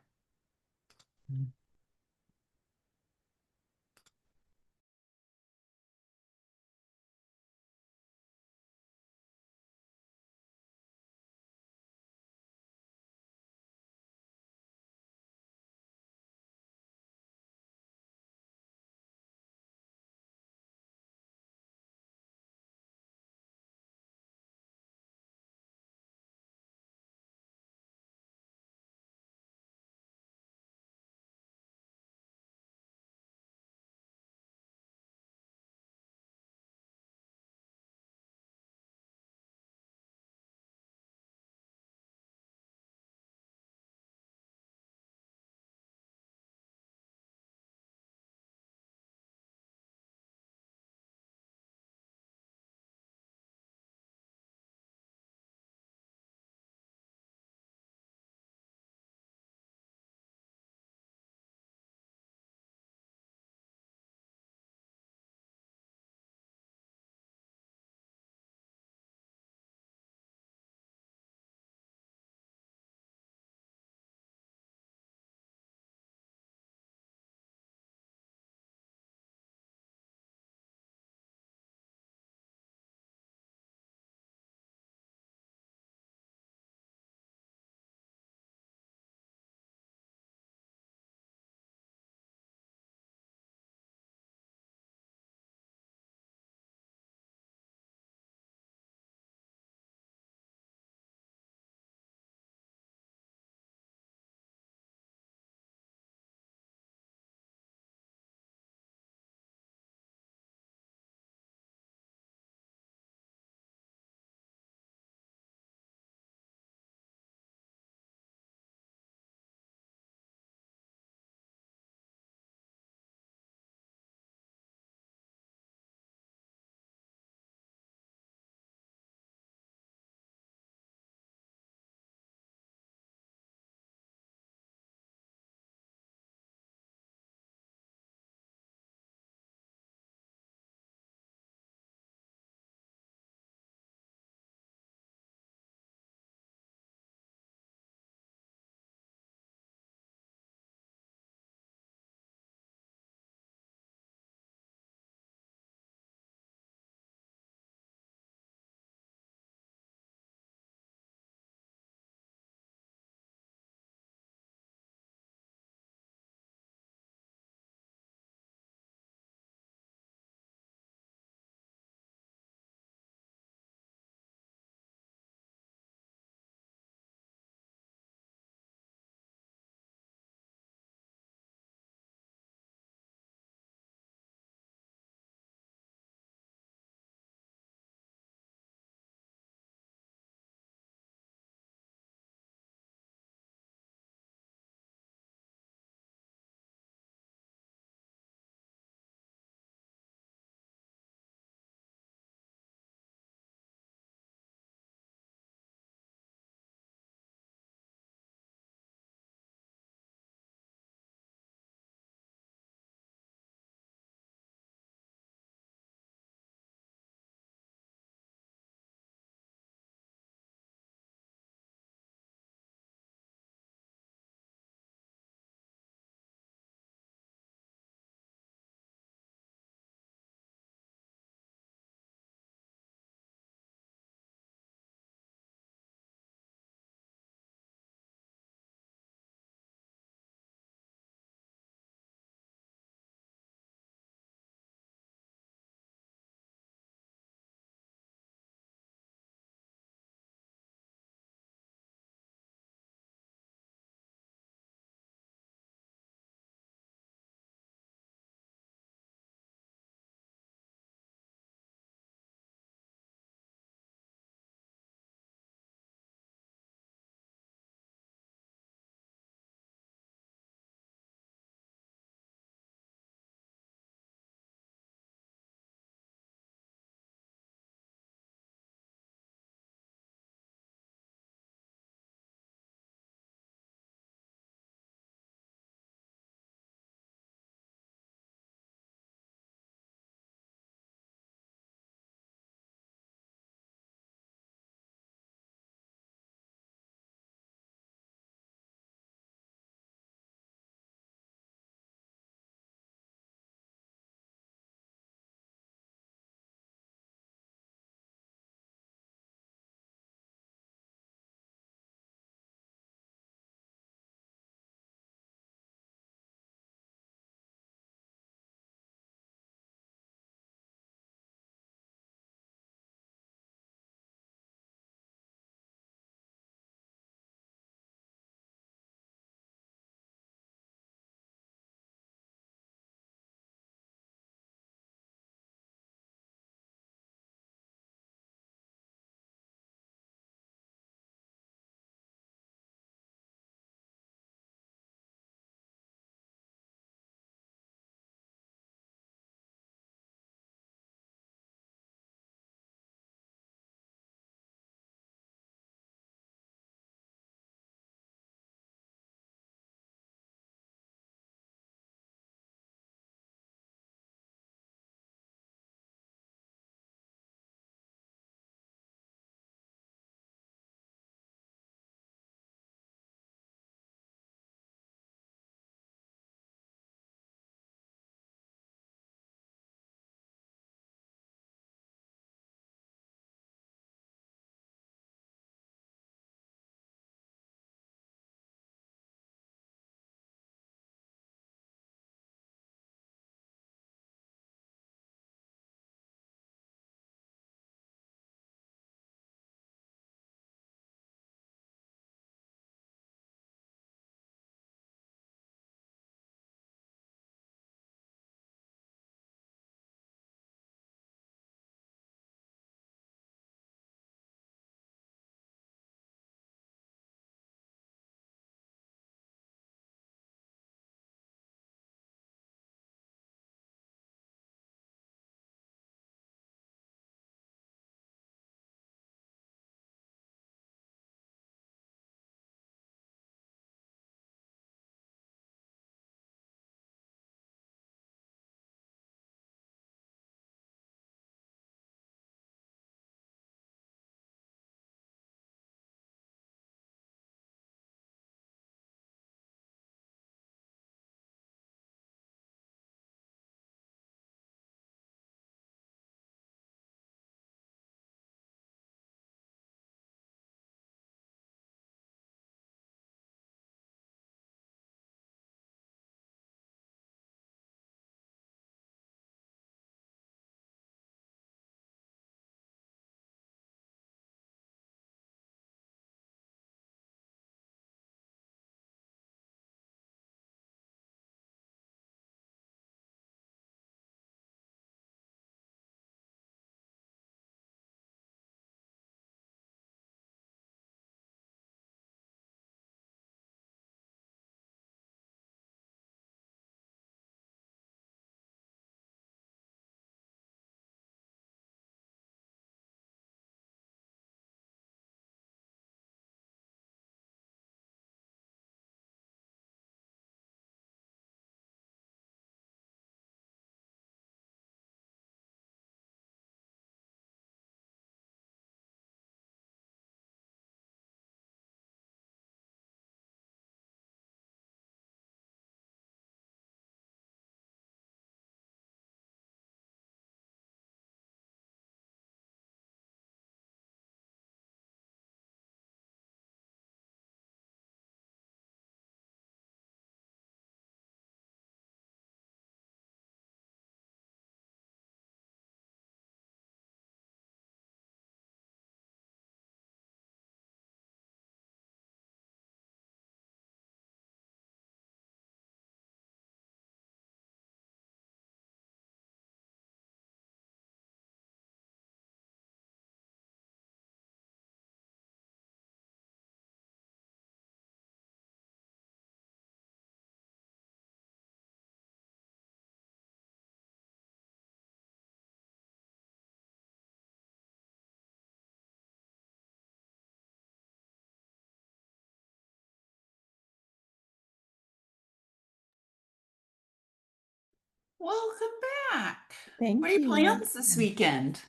Welcome back. Thank What are your you. plans this weekend?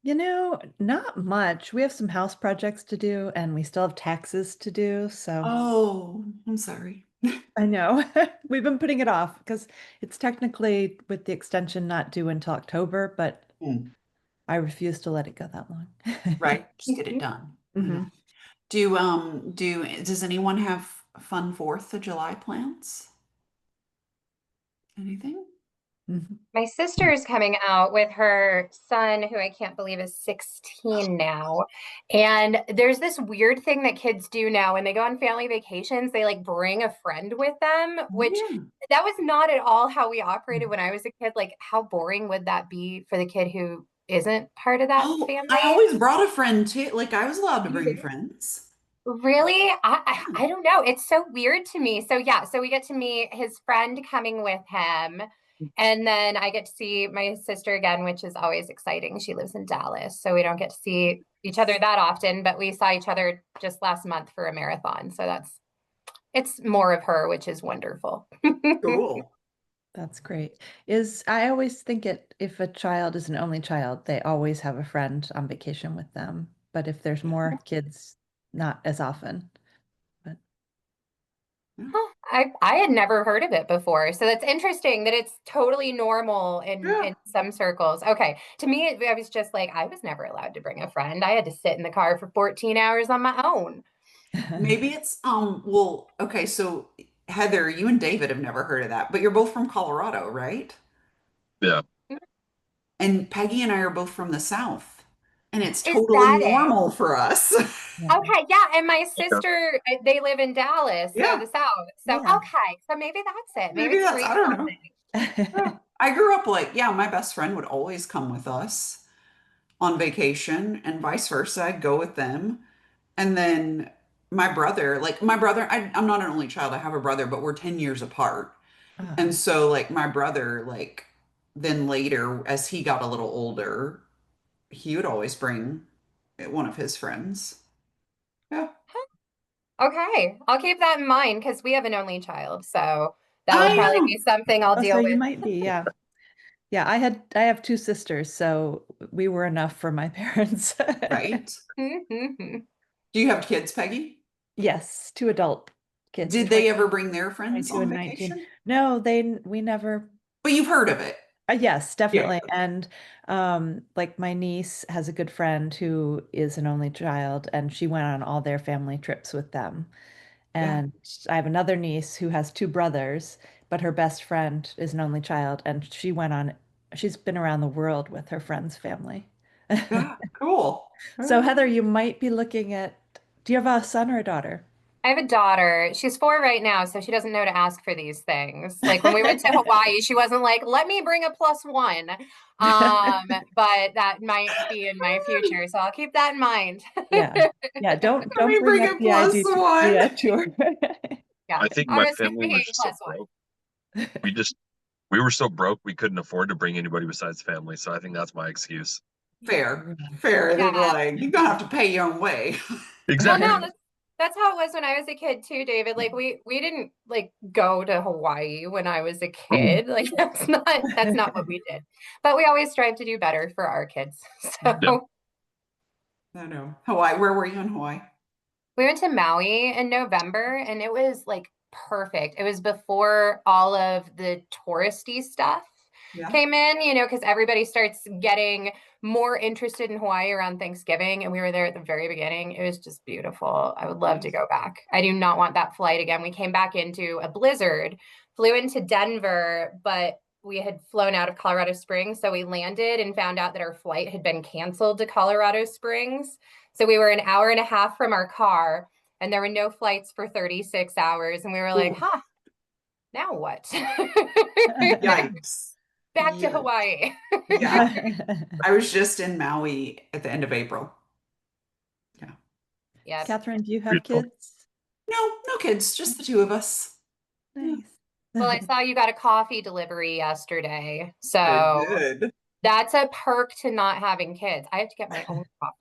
Not much. We have some house projects to do and we still have taxes to do. So Oh, I'm sorry. I know we've been putting it off because it's technically with the extension not due until October, but Mm, I refuse to let it go that long. right, just get it done. I know. Mhm. Does anyone have fun 4th of July plans? Anything? Mhm. My sister is coming out with her son, who I can't believe is 16 now. And there's this weird thing that kids do now when they go on family vacations, they like bring a friend with them, Oh, which yeah. that was not at all how we operated when I was a kid. Like, how boring would that be for the kid who isn't part of that Oh, I family? always brought a friend too. Like I was allowed to bring friends. Really? Yeah. I don't know. It's so weird to me. So yeah, so we get to meet his friend coming with him. And then I get to see my sister again, which is always exciting. She lives in Dallas, so we don't get to see each other that often, but we saw each other just last month for a marathon. So it's more of her, which is wonderful. Cool. That's great. I always think if a child is an only child, they always have a friend on vacation with them. But if there's more kids, not as often. But Yeah. Huh, I had never heard of it before. So that's interesting that it's totally normal Yeah. in some circles. Okay. To me, I was just like, I was never allowed to bring a friend. I had to sit in the car for 14 hours on my own. Maybe it's well, okay, so Heather, you and David have never heard of that, but you're both from Colorado, right? Yeah. And Peggy and I are both from the South, and it's Is totally that it? normal for us. yeah. Okay, yeah, and my Okay. sister, they live in Dallas, so Yeah, the South. So Yeah. okay, so maybe that's it. Maybe maybe it's a that's, I don't regional know. thing. Yeah. I grew up like, yeah, my best friend would always come with us on vacation and vice versa. I'd go with them. And then I'm not an only child. I have a brother, but we're 10 years apart. And Ah, so like my brother, like then later as he got a little older, he would always bring one of his friends. Yeah. Okay, I'll keep that in mind because we have an only child, so that will I probably know. be something I'll oh, so deal you with. might be, yeah. Yeah, I have two sisters, so we were enough for my parents. Right. Do you have kids, Peggy? Yes, two adult kids, Did they 20, ever bring their friends 22 on and 19. vacation? No, we never. But you've heard of it. Yes, Yeah. definitely. And like my niece has a good friend who is an only child, and she went on all their family trips with them. Yeah. And I have another niece who has two brothers, but her best friend is an only child, and she's been around the world with her friend's family. Yeah. Cool. So Yeah. Heather, you might be looking at, do you have a son or a daughter? I have a daughter. She's 4 right now, so she doesn't know to ask for these things. Like when we went to Hawaii, she wasn't like, "Let me bring a plus one." But that might be in my future, so I'll keep that in mind. Yeah. Yeah, Let don't me bring bring up a the plus one. idea to her. Yeah, I think I'm my a family was super just so plus one. broke. We just we were so broke we couldn't afford to bring anybody besides family. So I think that's my excuse. Fair. Fair. They're Yeah. like, you're gonna have to pay your own way. Well, no, Exactly. that's how it was when I was a kid too, David. Like we didn't like go to Hawaii when I was a kid. Like that's not what we did. But we always strive to do better for our kids. Yeah. So I know. Hawaii. Where were you in Hawaii? we went to Maui in November and it was like perfect. It was before all of the touristy stuff Yeah. came in, because everybody starts getting more interested in Hawaii around Thanksgiving. And we were there at the very beginning. It was just beautiful. I would love to Nice. go back. I do not want that flight again. We came back into a blizzard, flew into Denver, but we had flown out of Colorado Springs. So we landed and found out that our flight had been canceled to Colorado Springs. So we were an hour and a half from our car and there were no flights for 36 hours. And we were like, Ooh, huh, now what? yikes. Back to Yeah. Hawaii. Yeah. I was just in Maui at the end of April. Yeah. Yep. Catherine, do you have Beautiful. kids? No, no kids, just the two of us. Yeah. Nice. Well, I saw you got a coffee delivery yesterday. I So did. that's a perk to not having kids. I have to get my own coffee.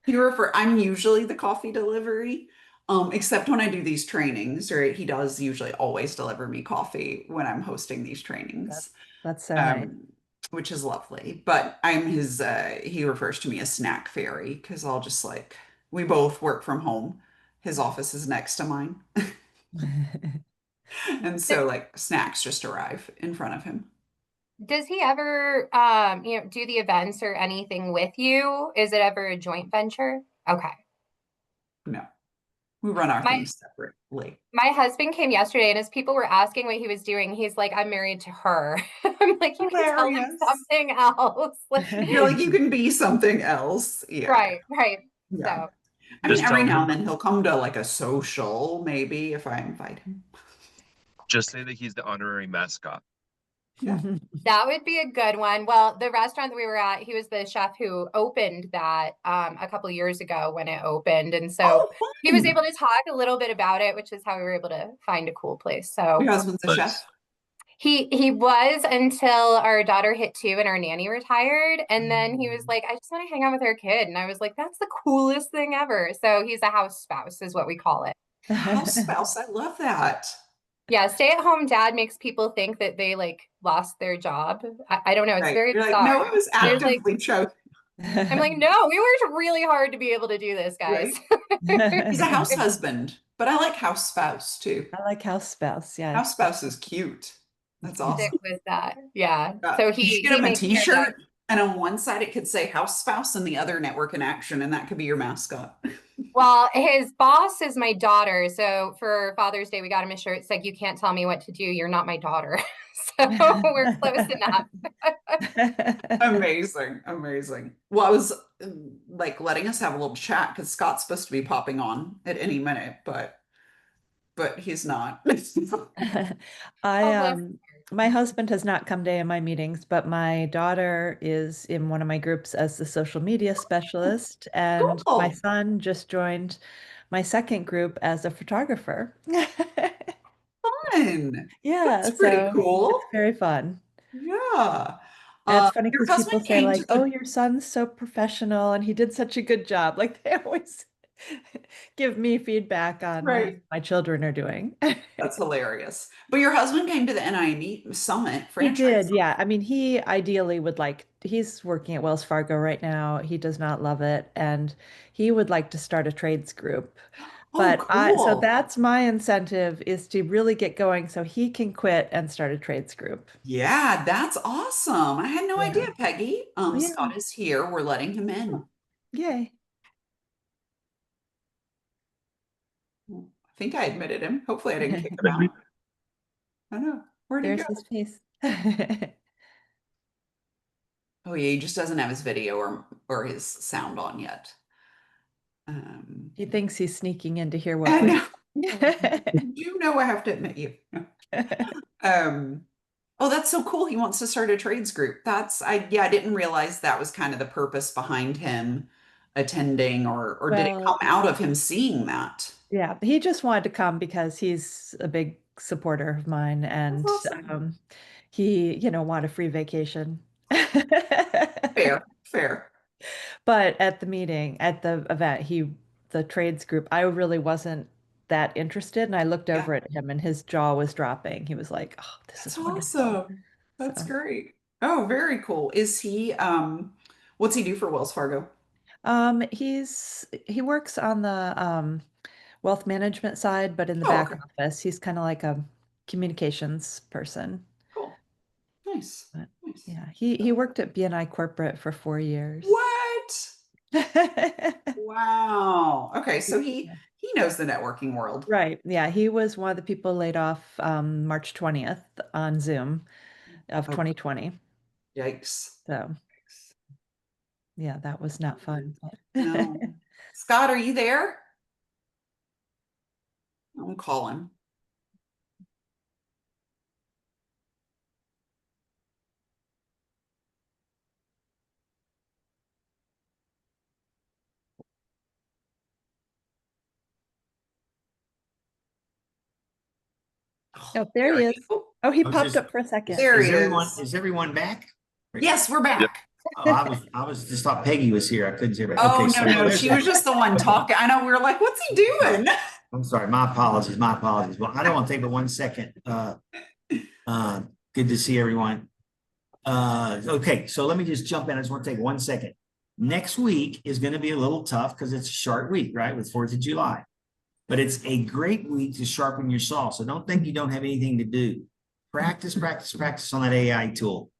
You refer, I'm usually the coffee delivery. Except when I do these trainings, right? He does usually always deliver me coffee when I'm hosting these trainings, That's so nice. um, which is lovely. But I'm his, he refers to me as snack fairy because I'll just like, we both work from home. His office is next to mine. And so like snacks just arrive in front of him. Does he ever, do the events or anything with you? Is it ever a joint venture? Okay. No, we run our My things separately. my husband came yesterday, and as people were asking what he was doing, he's like, "I'm married to her." I'm like, "You can tell them Hilarious. something else." Like, You're like, you can be something else. Yeah. right, right. Yeah. So I mean, Just every tell now him, and then he'll come to like a social, maybe if I invite him. just say that he's the honorary mascot. Yeah. that would be a good one. Well, the restaurant that we were at, he was the chef who opened that a couple years ago when it opened, and so Oh, he was fun. able to talk a little bit about it, which is how we were able to find a cool place. So Your husband's a chef? Nice. he was until our daughter hit 2 and our nanny retired. And then he was like, I just want to hang out with our kid. And I was like, that's the coolest thing ever. So he's a house spouse, is what we call it. House spouse. I love that. Yeah, stay-at-home dad makes people think that they like lost their job. I don't know. It's Right. very You're like, bizarre. no, it was There's like, actively chosen, I'm like, no, we worked really hard to be able to do this, guys. right? He's a house husband, but I like house spouse too. I like house spouse. House Yes. spouse is cute. That's Stick awesome. with that. Yeah. So You should get he him a makes sure that t-shirt, and on one side it could say house spouse and the other network in action, and that could be your mascot. well, his boss is my daughter. So for Father's Day, we got him a shirt. It's like, you can't tell me what to do. You're not my daughter. So we're close enough. Amazing, amazing. Well, I was like letting us have a little chat because Scott's supposed to be popping on at any minute, but he's not. I Oh, bless. my husband has not come to any of my meetings, but my daughter is in one of my groups as the social media specialist, and my Cool. son just joined my second group as a photographer. Fun. Yeah, That's pretty so it's cool. very fun. Yeah. And it's funny Your because husband people say came like, to "Oh, the your son's so professional and he did such a good job." Like they always give me feedback on how right. my children are doing. That's hilarious. But your husband came to the NIME Summit He franchise. did, yeah. I mean, he ideally would like, he's working at Wells Fargo right now. He does not love it. And he would like to start a trades group. Oh, But so cool. that's my incentive is to really get going so he can quit and start a trades group. Yeah, that's awesome. I had no Yeah. idea, Peggy. Yeah. Scott is here. We're letting him in. Yay. I think I admitted him. Hopefully I didn't kick him out. I know. Where'd he go? There's his face. Oh yeah, he just doesn't have his video or his sound on yet. He thinks he's sneaking in to hear what I we're know. saying. You know I have to admit you. Um, oh, that's so cool. He wants to start a trades group. I didn't realize that was kind of the purpose behind him attending, or did it come Well, out of him seeing that? yeah, he just wanted to come because he's a big supporter of mine That's and awesome. he, wanted a free vacation. Fair, fair. But at the meeting, at the event, the trades group, I really wasn't that interested. And I looked Yeah, over at him and his jaw was dropping. He was like, "Oh, this that's is wonderful." awesome. That's So, great. Oh, very cool. What's he do for Wells Fargo? he works on the wealth management side, but in the Oh, back okay. office, he's kind of like a communications person. Cool. Nice. But Nice. yeah, he worked at BNI Corporate for 4 years. What? Wow. Okay, so he knows the networking world. Right. Yeah, he was one of the people laid off March 20th on Zoom of Oh, 2020. yikes. So yeah, that was not fun. But No. Scott, are you there? I'm calling. Oh, oh, there there he he is. oh, Oh, he I was popped just up for a second. there he is everyone back? Yes, we're Yep. back. Oh, I was just thought Peggy was here. I couldn't see her. Oh, Okay, no, so no. there's She was just the one talking. I know we were like, what's he doing? I'm sorry, my apologies, my apologies. Well, I don't want to take but 1 second. Good to see everyone. Okay, so let me just jump in. I just want to take 1 second. Next week is going to be a little tough because it's a short week, right? With 4th of July. But it's a great week to sharpen your saw. So don't think you don't have anything to do. Practice, practice, practice on that AI tool.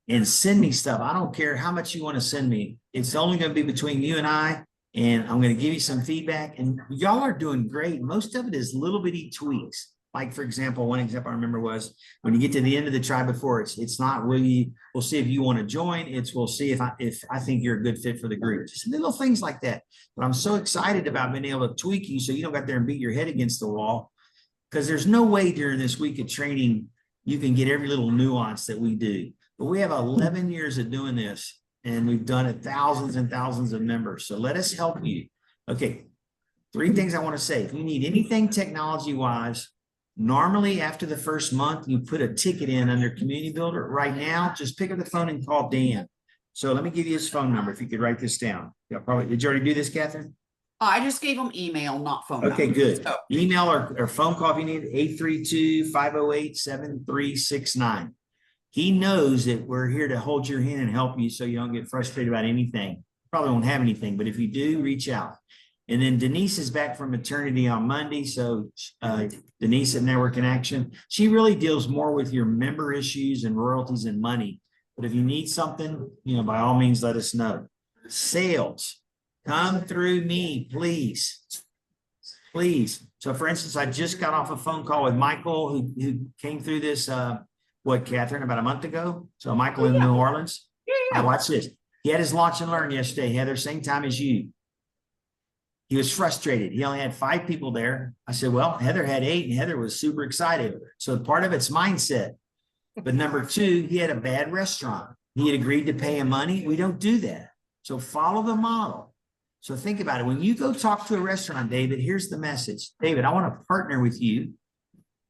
And send me stuff. I don't care how much you want to send me. It's only going to be between you and I. And I'm going to give you some feedback. And y'all are doing great. Most of it is little bitty tweaks. Like, for example, one example I remember was when you get to the end of the try before, it's not we'll see if you want to join. It's we'll see if I think you're a good fit for the group. Just little things like that. But I'm so excited about being able to tweak you so you don't got there and beat your head against the wall. Because there's no way during this week of training you can get every little nuance that we do. But we have 11 years of doing this, and we've done it thousands and thousands of members. So let us help you. Okay, 3 things I want to say. If you need anything technology-wise, normally after the first month, you put a ticket in under Community Builder. Right now, just pick up the phone and call Dan. So let me give you his phone number if you could write this down. Yeah, probably. Did you already do this, Catherine? I just gave them email, not phone. Okay, number. good. So, Email or phone call if you need 832-508-7369. He knows that we're here to hold your hand and help you so you don't get frustrated about anything. Probably won't have anything, but if you do, reach out. And then Denise is back from maternity on Monday. So Denise at Network in Action, she really deals more with your member issues and royalties and money. But if you need something, by all means, let us know. Sales, come through me, please. Please. So for instance, I just got off a phone call with Michael who came through this, Catherine, about a month ago. So Michael in New Orleans. Now watch this. He had his launch and learn yesterday, Heather, same time as you. He was frustrated. He only had 5 people there. I said, well, Heather had 8 and Heather was super excited. So part of it's mindset. But number 2, he had a bad restaurant. He had agreed to pay him money. We don't do that. So follow the model. So think about it. When you go talk to a restaurant, David, here's the message. David, I want to partner with you.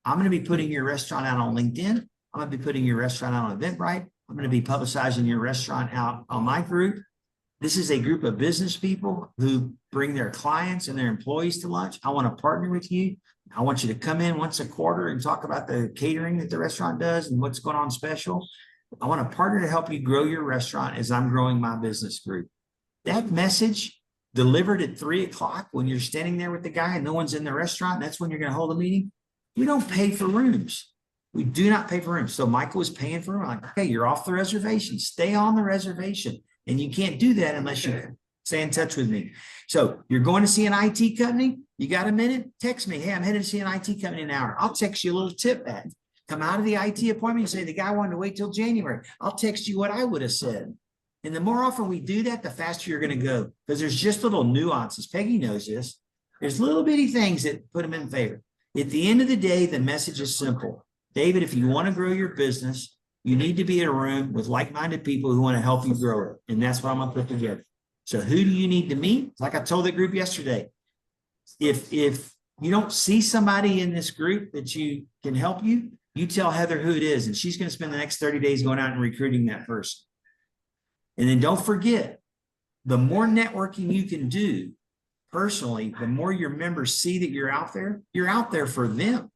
I'm going to be putting your restaurant out on LinkedIn. I'm going to be putting your restaurant out on Eventbrite. I'm going to be publicizing your restaurant out on my group. This is a group of business people who bring their clients and their employees to lunch. I want to partner with you. I want you to come in once a quarter and talk about the catering that the restaurant does and what's going on special. I want to partner to help you grow your restaurant as I'm growing my business group. That message delivered at 3:00 when you're standing there with the guy and no one's in the restaurant, that's when you're going to hold a meeting. We don't pay for rooms. We do not pay for rooms. So Michael was paying for them. Like, okay, you're off the reservation. Stay on the reservation. And you can't do that unless you stay in touch with me. So you're going to see an IT company. You got a minute? Text me. Hey, I'm headed to see an IT company in an hour. I'll text you a little tip back. Come out of the IT appointment and say, the guy wanted to wait till January. I'll text you what I would have said. And the more often we do that, the faster you're going to go. Because there's just little nuances. Peggy knows this. There's little bitty things that put them in favor. At the end of the day, the message is simple. David, if you want to grow your business, you need to be in a room with like-minded people who want to help you grow it. And that's what I'm going to put together. So who do you need to meet? Like I told the group yesterday, if you don't see somebody in this group that you can help you, you tell Heather who it is, and she's going to spend the next 30 days going out and recruiting that person. And then don't forget, the more networking you can do personally, the more your members see that you're out there for them.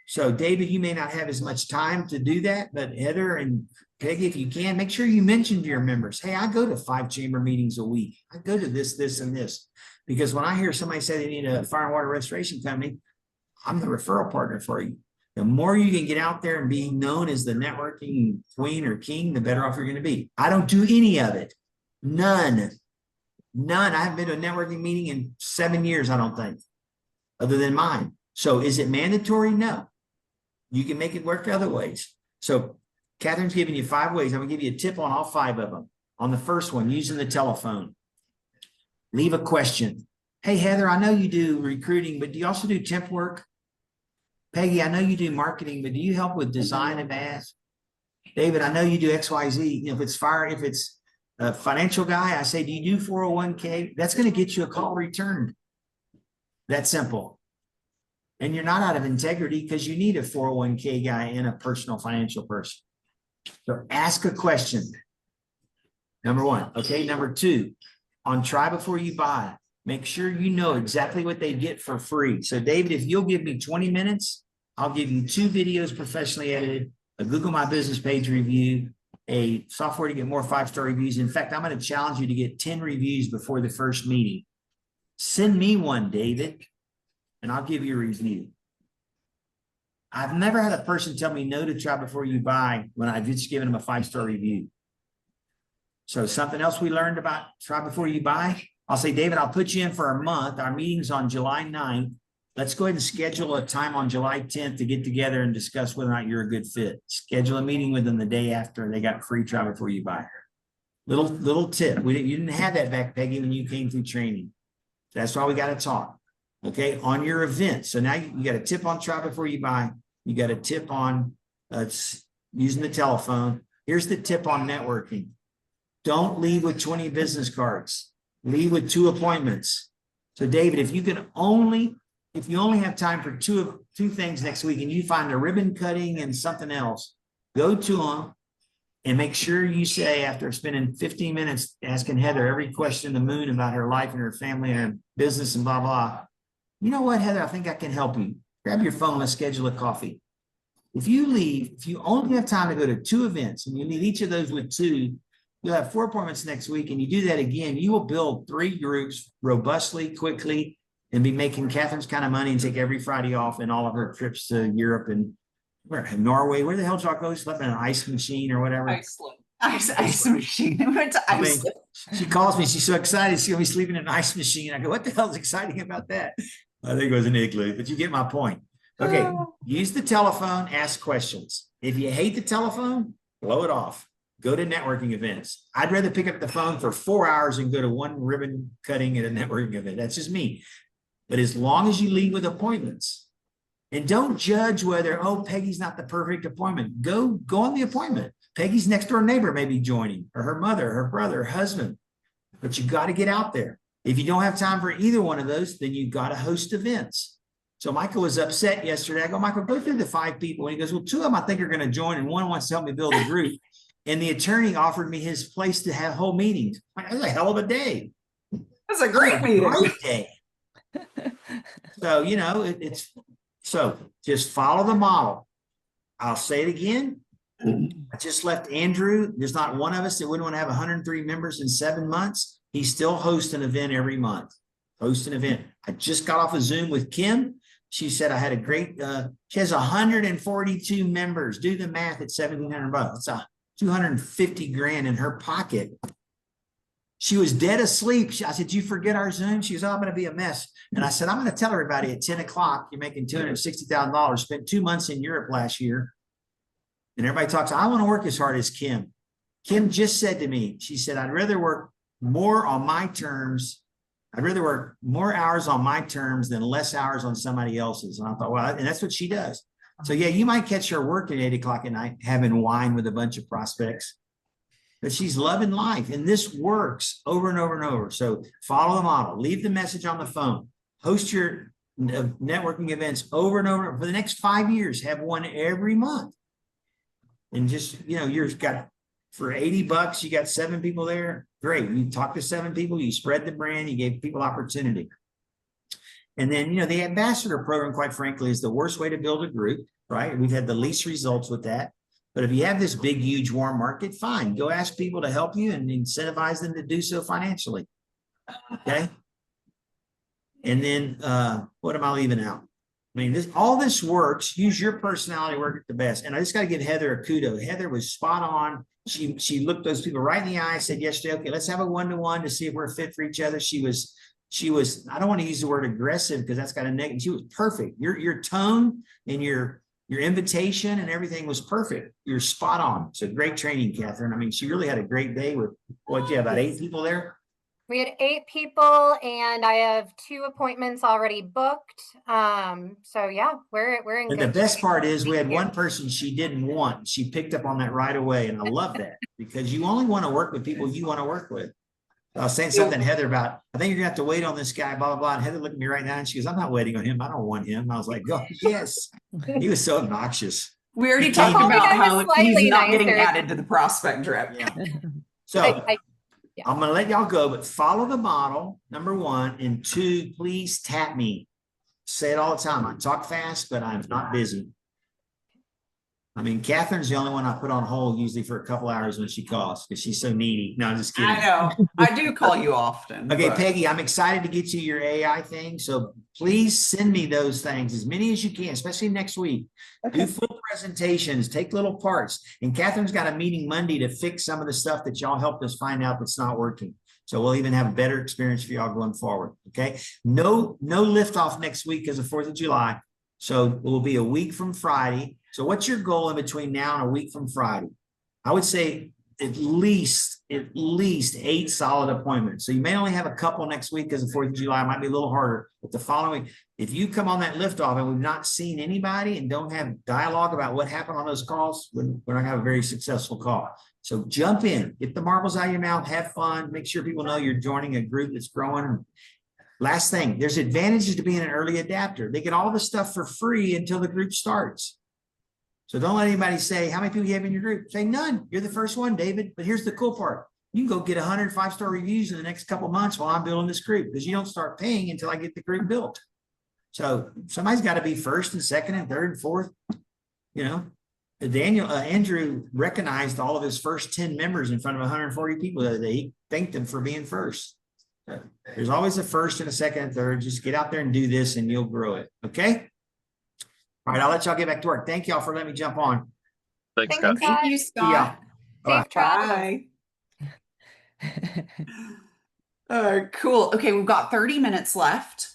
So David, you may not have as much time to do that, but Heather and Peggy, if you can, make sure you mention to your members, hey, I go to 5 chamber meetings a week. I go to this, this, and this. Because when I hear somebody say they need a fire and water restoration company, I'm the referral partner for you. The more you can get out there and be known as the networking queen or king, the better off you're going to be. I don't do any of it. None. I haven't been to a networking meeting in 7 years, I don't think, other than mine. So is it mandatory? No. You can make it work other ways. So Catherine's giving you 5 ways. I'm going to give you a tip on all 5 of them. On the first one, using the telephone. Leave a question. Hey, Heather, I know you do recruiting, but do you also do temp work? Peggy, I know you do marketing, but do you help with design of ads? David, I know you do XYZ. If it's a financial guy, I say, do you do 401k? That's going to get you a call returned. That's simple. And you're not out of integrity because you need a 401k guy and a personal financial person. So ask a question. Number 1. Okay. Number 2, on try before you buy. make sure you know exactly what they get for free. So David, if you'll give me 20 minutes, I'll give you 2 videos professionally edited, a Google My Business page review, a software to get more 5-star reviews. In fact, I'm going to challenge you to get 10 reviews before the first meeting. Send me one, David, and I'll give you a review. I've never had a person tell me no to try before you buy when I've just given them a 5-star review. So something else we learned about try before you buy, I'll say, David, I'll put you in for a month. Our meeting's on July 9th. Let's go ahead and schedule a time on July 10th to get together and discuss whether or not you're a good fit. Schedule a meeting with them the day after they got free try before you buy. Little tip. You didn't have that back, Peggy, when you came through training. That's why we got to talk. Okay, on your event. So now you got a tip on try before you buy. You got a tip on using the telephone. Here's the tip on networking. Don't leave with 20 business cards. Leave with 2 appointments. So David, if you only have time for two things next week and you find a ribbon cutting and something else, go to them and make sure you say, after spending 15 minutes asking Heather every question in the moon about her life and her family and her business and blah, blah. You know what, Heather, I think I can help you. Grab your phone, let's schedule a coffee. If you only have time to go to 2 events and you need each of those with 2, you'll have 4 appointments next week, and you do that again, you will build 3 groups robustly, quickly, and be making Catherine's kind of money and take every Friday off in all of her trips to Europe and Norway. Where the hell did y'all go? Slept in an ice machine or whatever. Iceland. Ice machine. We went to Iceland. She calls me. She's so excited. She's going to be sleeping in an ice machine. I go, what the hell is exciting about that? I think it was an igloo, but you get my point. Okay. Use the telephone, ask questions. If you hate the telephone, blow it off. Go to networking events. I'd rather pick up the phone for 4 hours and go to 1 ribbon cutting at a networking event. That's just me. But as long as you lead with appointments, and don't judge whether, oh, Peggy's not the perfect appointment. Go on the appointment. Peggy's next door neighbor may be joining, or her mother, her brother, her husband. But you got to get out there. If you don't have time for either one of those, then you've got to host events. So Michael was upset yesterday. I go, Michael, go through the 5 people. And he goes, well, 2 of them I think are going to join, and 1 wants to help me build a group. And the attorney offered me his place to have whole meetings. That's a hell of a day. That's a great meeting. Great day. So, so just follow the model. I'll say it again. I just left Andrew. There's not one of us that wouldn't want to have 103 members in 7 months. He still hosts an event every month. Host an event. I just got off a Zoom with Kim. She said I had a great, she has 142 members. Do the math at $1,700. It's 250 grand in her pocket. She was dead asleep. I said, you forget our Zoom? She goes, oh, I'm going to be a mess. And I said, I'm going to tell everybody at 10 o'clock, you're making $260,000, spent 2 months in Europe last year. And everybody talks, I want to work as hard as Kim. Kim just said to me, she said, I'd rather work more on my terms. I'd rather work more hours on my terms than less hours on somebody else's. And I thought, well, and that's what she does. So yeah, you might catch her working at 8 o'clock at night, having wine with a bunch of prospects, but she's loving life. And this works over and over and over. So follow the model, leave the message on the phone, host your networking events over and over for the next 5 years, have one every month. And just, you've got, for $80, you got 7 people there. Great. You talk to 7 people, you spread the brand, you gave people opportunity. And then, the ambassador program, quite frankly, is the worst way to build a group, right? We've had the least results with that. But if you have this big, huge warm market, fine. Go ask people to help you and incentivize them to do so financially. Okay. And then what am I leaving out? I mean, all this works. Use your personality to work at the best. And I just got to give Heather a kudo. Heather was spot on. She looked those people right in the eye, said yesterday, okay, let's have a 1-to-1 to see if we're fit for each other. She was, I don't want to use the word aggressive because that's got a negative. She was perfect. Your tone and your invitation and everything was perfect. You're spot on. So great training, Catherine. I mean, she really had a great day with, what, you have about 8 people there? We had 8 people, and I have 2 appointments already booked. So yeah, we're in. But the best part is we had one person she didn't want. She picked up on that right away, and I love that because you only want to work with people you want to work with. I was saying something to Heather about, I think you're gonna have to wait on this guy, blah, blah, blah. And Heather looked at me right now and she goes, I'm not waiting on him. I don't want him. I was like, oh, yes. He was so obnoxious. We already talked about how he's not getting added to the prospect drip. Yeah. So Yeah. I'm gonna let y'all go, but follow the model, number one, and two, please tap me. Say it all the time. I talk fast, but I'm not busy. I mean, Catherine's the only one I put on hold usually for a couple hours when she calls because she's so needy. No, I'm just kidding. I know. I do call you often. Okay, but- Peggy, I'm excited to get you your AI thing. So please send me those things, as many as you can, especially next week. Okay. Do full presentations, take little parts. And Catherine's got a meeting Monday to fix some of the stuff that y'all helped us find out that's not working. So we'll even have a better experience for y'all going forward. Okay. No liftoff next week because of 4th of July. So it will be a week from Friday. So what's your goal in between now and a week from Friday? I would say at least 8 solid appointments. So you may only have a couple next week because the 4th of July might be a little harder, but the following, if you come on that liftoff and we've not seen anybody and don't have dialogue about what happened on those calls, we're not gonna have a very successful call. So jump in, get the marbles out of your mouth, have fun, make sure people know you're joining a group that's growing. Last thing, there's advantages to being an early adapter. They get all the stuff for free until the group starts. So don't let anybody say, how many people you have in your group? Say none. You're the first one, David. But here's the cool part. You can go get 100 5-star reviews in the next couple of months while I'm building this group, because you don't start paying until I get the group built. So somebody's got to be first and second and third and fourth. You know, Andrew recognized all of his first 10 members in front of 140 people the other day. He thanked them for being first. There's always a first and a second and third. Just get out there and do this and you'll grow it. Okay. All right, I'll let y'all get back to work. Thank y'all for letting me jump on. Thanks, Thanks, Scott. Thank you, See ya. Scott. Safe travels. Bye. Cool. Okay, we've got 30 minutes left.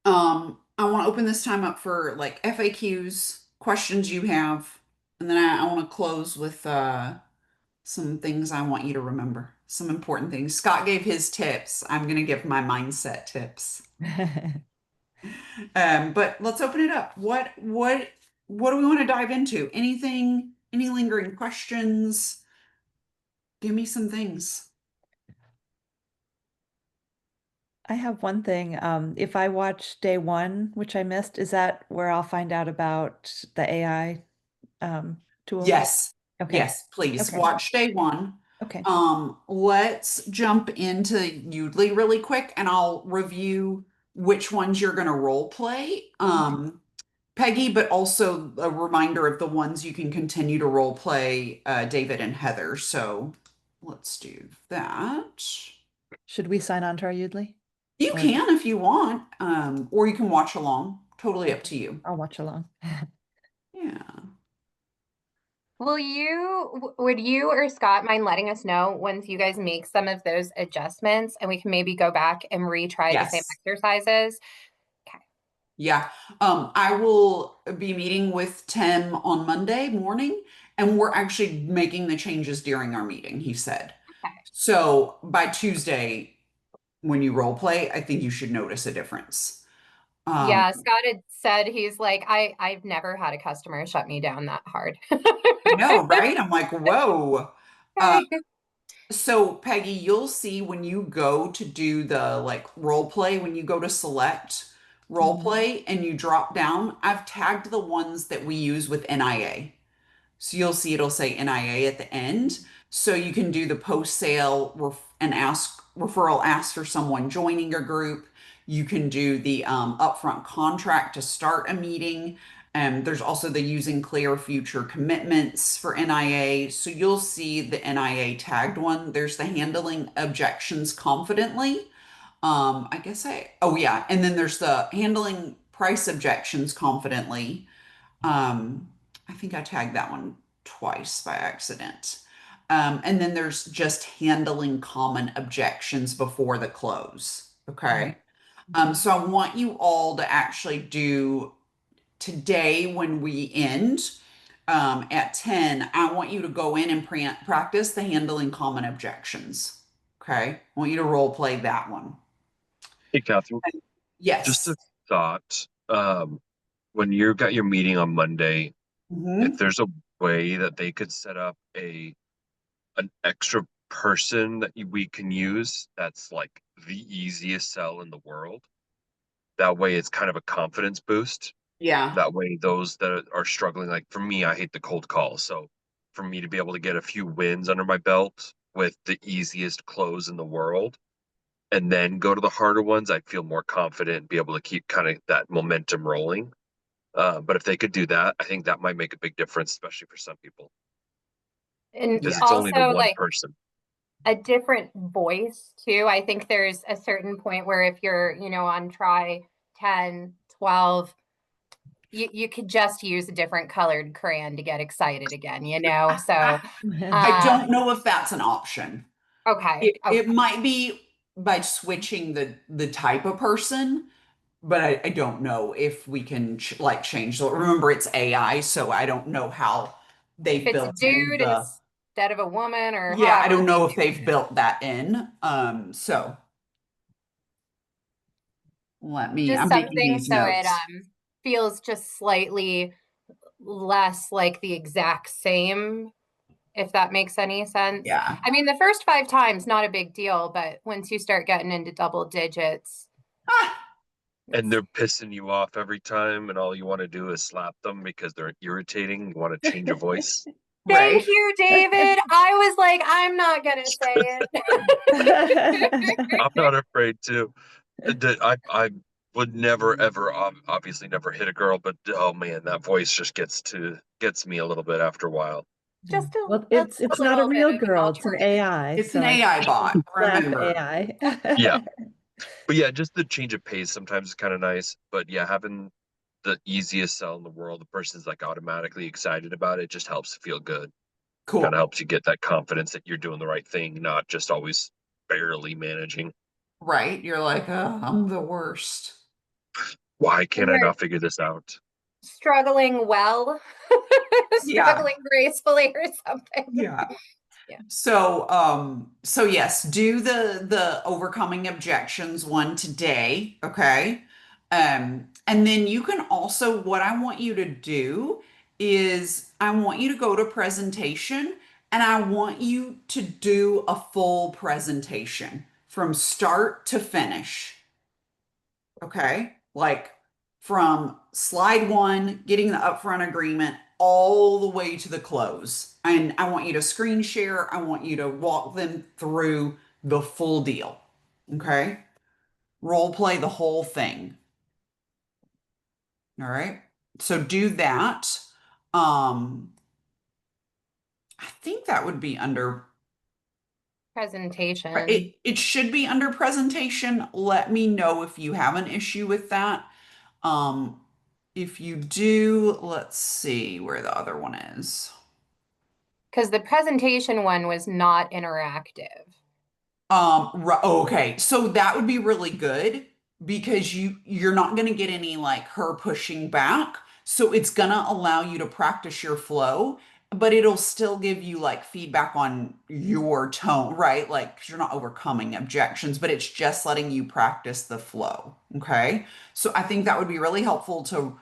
I want to open this time up for like FAQs, questions you have, and then I want to close with some things I want you to remember. Some important things. Scott gave his tips. I'm going to give my mindset tips. But let's open it up. What do we want to dive into? Anything, any lingering questions? Give me some things. I have one thing. If I watch day one, which I missed, is that where I'll find out about the AI tool? Yes. Okay. Yes, please Okay. watch day one. Okay. Let's jump into Udly really quick and I'll review which ones you're going to role play. Peggy, but also a reminder of the ones you can continue to role play, David and Heather. So let's do that. Should we sign on to our Udly? You Or- can if you want, or you can watch along. Totally up to you. I'll watch along. Yeah. Would you or Scott mind letting us know once you guys make some of those adjustments and we can maybe go back and retry the same Yes. exercises? Yeah. I will be meeting with Tim on Monday morning, and we're actually making the changes during our meeting, he said. Okay. So by Tuesday, when you role play, I think you should notice a difference. Yeah, Scott had said he's like, I've never had a customer shut me down that hard. I know, right? I'm like, whoa. So Peggy, you'll see when you go to do the like role play, when you go to select role play and you drop down, I've tagged the ones that we use with NIA. So you'll see it'll say NIA at the end. So you can do the post sale and referral ask for someone joining your group. You can do the upfront contract to start a meeting. There's also the using clear future commitments for NIA. So you'll see the NIA tagged one. There's the handling objections confidently. Oh yeah. And then there's the handling price objections confidently. I think I tagged that one twice by accident. And then there's just handling common objections before the close. Okay. So I want you all to actually do today when we end at 10. I want you to go in and practice the handling common objections. Okay. I want you to role play that one. Hey, Catherine, Yes. just a thought. When you got your meeting on Monday, Mhm. if there's a way that they could set up an extra person that we can use, that's like the easiest sell in the world. That way it's kind of a confidence boost. Yeah. That way those that are struggling, like for me, I hate the cold call. So for me to be able to get a few wins under my belt with the easiest close in the world and then go to the harder ones, I'd feel more confident and be able to keep kind of that momentum rolling. But if they could do that, I think that might make a big difference, especially for some people, And because Yeah. it's only the also one like person. a different voice too. I think there's a certain point where if you're, on try 10, 12, you could just use a different colored crayon to get excited again, So, I um, don't know if that's an option. okay. It might be by switching the type of person, but I don't know if we can like change the, remember it's AI, so I don't know how If they've it's a built in dude the, instead of a woman or yeah, I however don't they know if do it. they've built that in. So Just I'm making something these so it notes. feels just slightly less like the exact same, if that makes any sense. Yeah. I mean, the first 5 times, not a big deal, but once you start getting into double digits, Ah, And it's they're pissing you off every time, and all you want to do is slap them because they're irritating. You want to change your voice. thank right. you, David. I was like, I'm not gonna say it. I'm not afraid to. I would never ever obviously never hit a girl, but oh man, that voice just gets me a little bit after a while. Just Well, a it's not a little bit real of an girl, it's an alternative. AI, It's an so I AI bot, laugh remember. AI. Yeah, but yeah, just the change of pace sometimes is kind of nice. But yeah, having the easiest sell in the world, the person's like automatically excited about it, just helps feel good. Kind of Cool. helps you get that confidence that you're doing the right thing, not just always barely managing. Right. You're like, oh, I'm the worst. Why can't I We're not figure this out? struggling well, Yeah. struggling gracefully or something. Yeah. Yeah. So yes, do the overcoming objections one today, okay? And then you can also, what I want you to do is I want you to go to presentation and I want you to do a full presentation from start to finish. Okay. Like from slide one, getting the upfront agreement, all the way to the close. And I want you to screen share. I want you to walk them through the full deal. Okay. Role play the whole thing. All right. So do that. Um, I think that would be under, Presentation. it should be under presentation. Let me know if you have an issue with that. Um, if you do, let's see where the other one is. Because the presentation one was not interactive. Okay, so that would be really good because you're not going to get any like her pushing back. So it's going to allow you to practice your flow, but it'll still give you like feedback on your tone, right? Like 'cause you're not overcoming objections, but it's just letting you practice the flow. Okay. So I think that would be really helpful to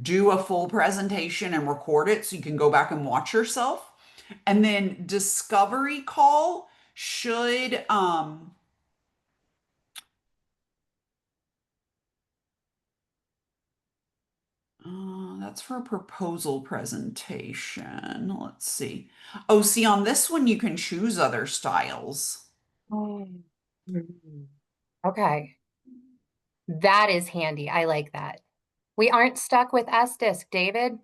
do a full presentation and record it so you can go back and watch yourself. And then discovery call should that's for a proposal presentation. Let's see. Oh, see, on this one you can choose other styles. Oh. Okay. That is handy. I like that. We aren't stuck with S disc, David.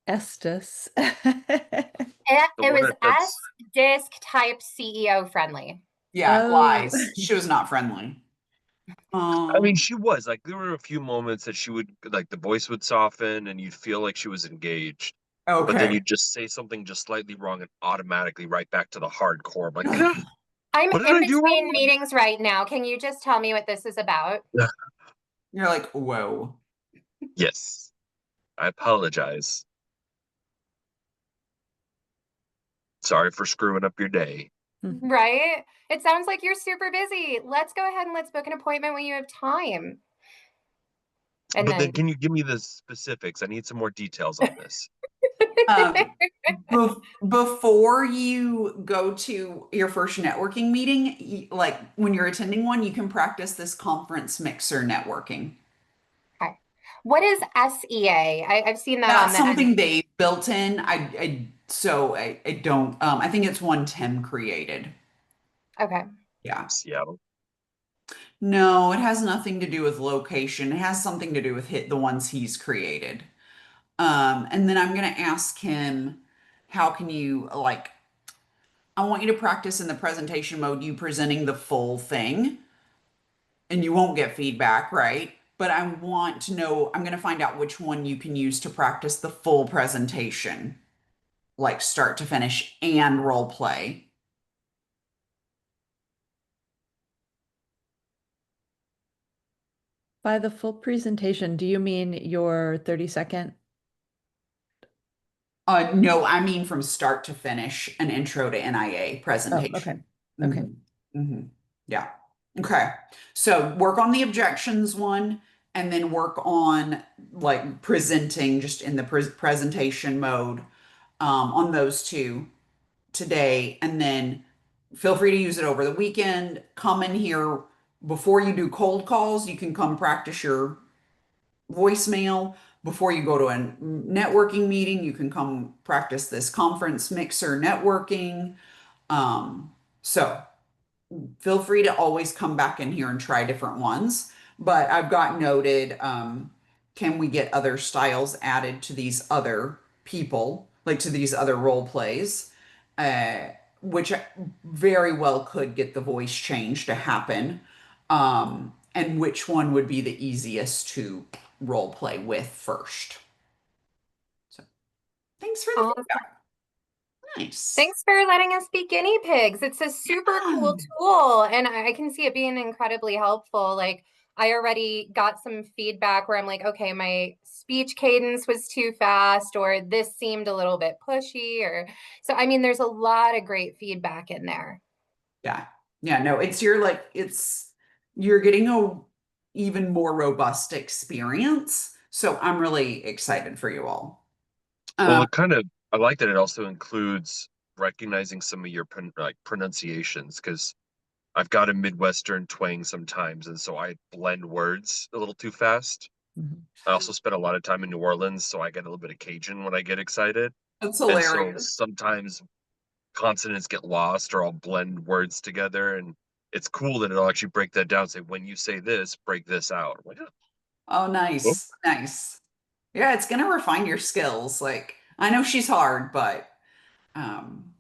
Estes. The It one was that S that's disc type CEO friendly. Yeah, Oh, lies. She was not friendly. I mean, Um, she was like there were a few moments that she would like the voice would soften and you'd feel like she was engaged, but then okay. you'd just say something just slightly wrong and automatically right back to the hardcore. I'm like, I'm what did in I do between wrong? meetings right now. Can you just tell me what this is about? You're like, whoa. Yes, I apologize. Sorry for screwing up your day. Right? It sounds like you're super busy. Let's go ahead and let's book an appointment when you have time. And But then then can you give me the specifics? I need some more details on this. Um, before you go to your first networking meeting, like when you're attending one, you can practice this conference mixer networking. okay. What is SEA? I've seen that on That's the end. something they built in. I don't, I think it's one Tim created. Okay. Yeah. Seattle. No, it has nothing to do with location. It has something to do with the ones he's created. And then I'm going to ask him, how can you like, I want you to practice in the presentation mode, you presenting the full thing, and you won't get feedback, right? But I want to know, I'm going to find out which one you can use to practice the full presentation, like start to finish and role play. By the full presentation, do you mean your 30-second? No, I mean from start to finish, an intro to NIA Oh, okay. presentation. Okay. Yeah. Okay. So work on the objections one and then work on like presenting just in the presentation mode on those two today. And then feel free to use it over the weekend. Come in here before you do cold calls. You can come practice your voicemail. Before you go to a networking meeting, you can come practice this conference mixer networking. So feel free to always come back in here and try different ones. But I've got noted, can we get other styles added to these other people, like to these other role plays, uh, which very well could get the voice change to happen. And which one would be the easiest to role play with first. So thanks for the Awesome. feedback. Nice. Thanks for letting us be guinea pigs. It's a super cool tool, and I can see it being incredibly helpful. Like, I already got some feedback where I'm like, okay, my speech cadence was too fast, or this seemed a little bit pushy, or so. I mean, there's a lot of great feedback in there. Yeah. Yeah, no, it's your like you're getting a even more robust experience. So I'm really excited for you all. Well, Um, I like that it also includes recognizing some of your pronunciations, because I've got a Midwestern twang sometimes, and so I blend words a little too fast. Mhm. I also spent a lot of time in New Orleans, so I get a little bit of Cajun when I get excited. that's And so hilarious. sometimes consonants get lost or I'll blend words together. And it's cool that it'll actually break that down, say, when you say this, break this out. I'm like, Oh, oh, nice. Nice. Yeah, it's gonna refine your skills. Like I know she's hard, but um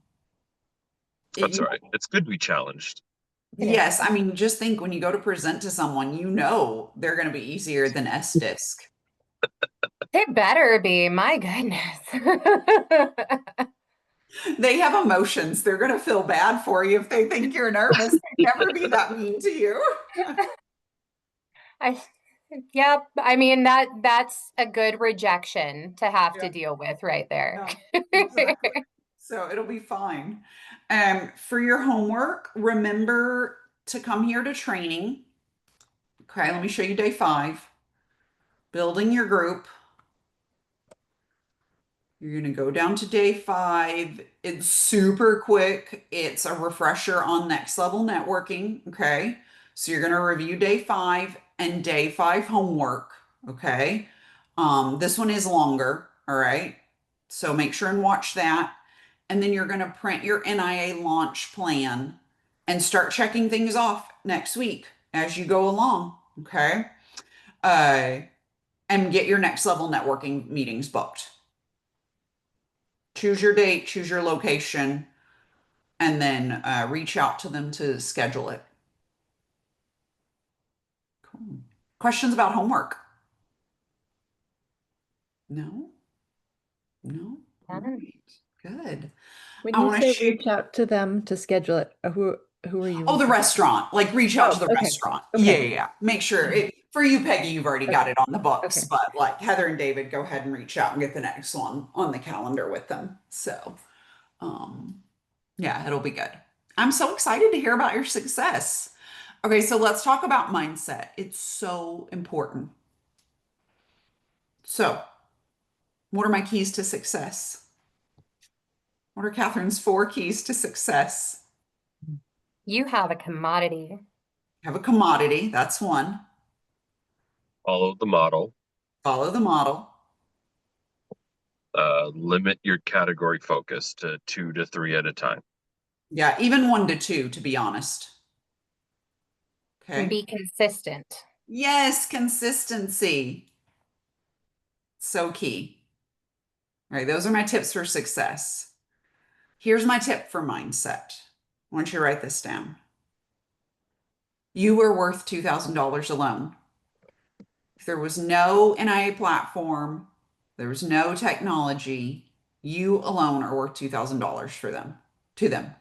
it, that's you all right. It's good to be challenged. It is. yes, I mean just think when you go to present to someone, you know they're gonna be easier than S disc. They better be, my goodness. They have emotions. They're gonna feel bad for you if they think you're nervous. They'd never be that mean to you. I, yep. I mean that's a good rejection to have Yeah, to deal with right there. yeah, exactly. So it'll be fine. For your homework, remember to come here to training. Okay, let me show you day 5. Building your group. You're going to go down to day 5. It's super quick. It's a refresher on next level networking. Okay. So you're going to review day 5 and day 5 homework. Okay. This one is longer. All right. So make sure and watch that. And then you're going to print your NIA launch plan and start checking things off next week as you go along. Okay. Uh, and get your next level networking meetings booked. Choose your date, choose your location, and then reach out to them to schedule it. Cool. Questions about homework? No? No? All Done. right. Good. When I you want to say shoot. reach out to them to schedule it, who are you Oh, the reaching? restaurant. Like reach out Oh, to the okay. restaurant. Yeah, Okay. yeah, yeah. Make sure it, for you, Peggy, you've already got Okay. it on the books, Okay. but like Heather and David, go ahead and reach out and get the next one on the calendar with them. So, um, yeah, it'll be good. I'm so excited to hear about your success. Okay, so let's talk about mindset. It's so important. So, what are my keys to success? What are Catherine's 4 keys to success? You have a commodity. Have a commodity, that's one. Follow the model, Follow the model. limit your category focus to 2 to 3 at a time. Yeah, even 1 to 2, to be honest. And Okay. be consistent. Yes, consistency. So key. All right, those are my tips for success. Here's my tip for mindset. I want you to write this down. You were worth $2,000 alone. If there was no NIA platform, there was no technology, you alone are worth $2,000 for them, to them.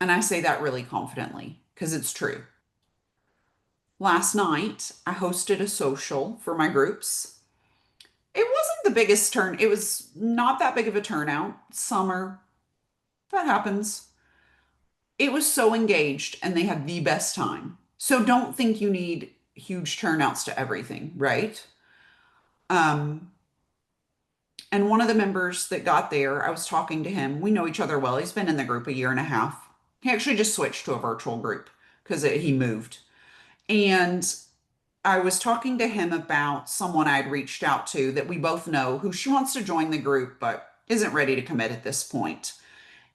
And I say that really confidently because it's true. Last night, I hosted a social for my groups. It wasn't the biggest it was not that big of a turnout. Summer, that happens. It was so engaged and they had the best time. So don't think you need huge turnouts to everything, right? Um, and one of the members that got there, I was talking to him. We know each other well. He's been in the group a year and a half. He actually just switched to a virtual group because he moved. And I was talking to him about someone I'd reached out to that we both know who she wants to join the group, but isn't ready to commit at this point.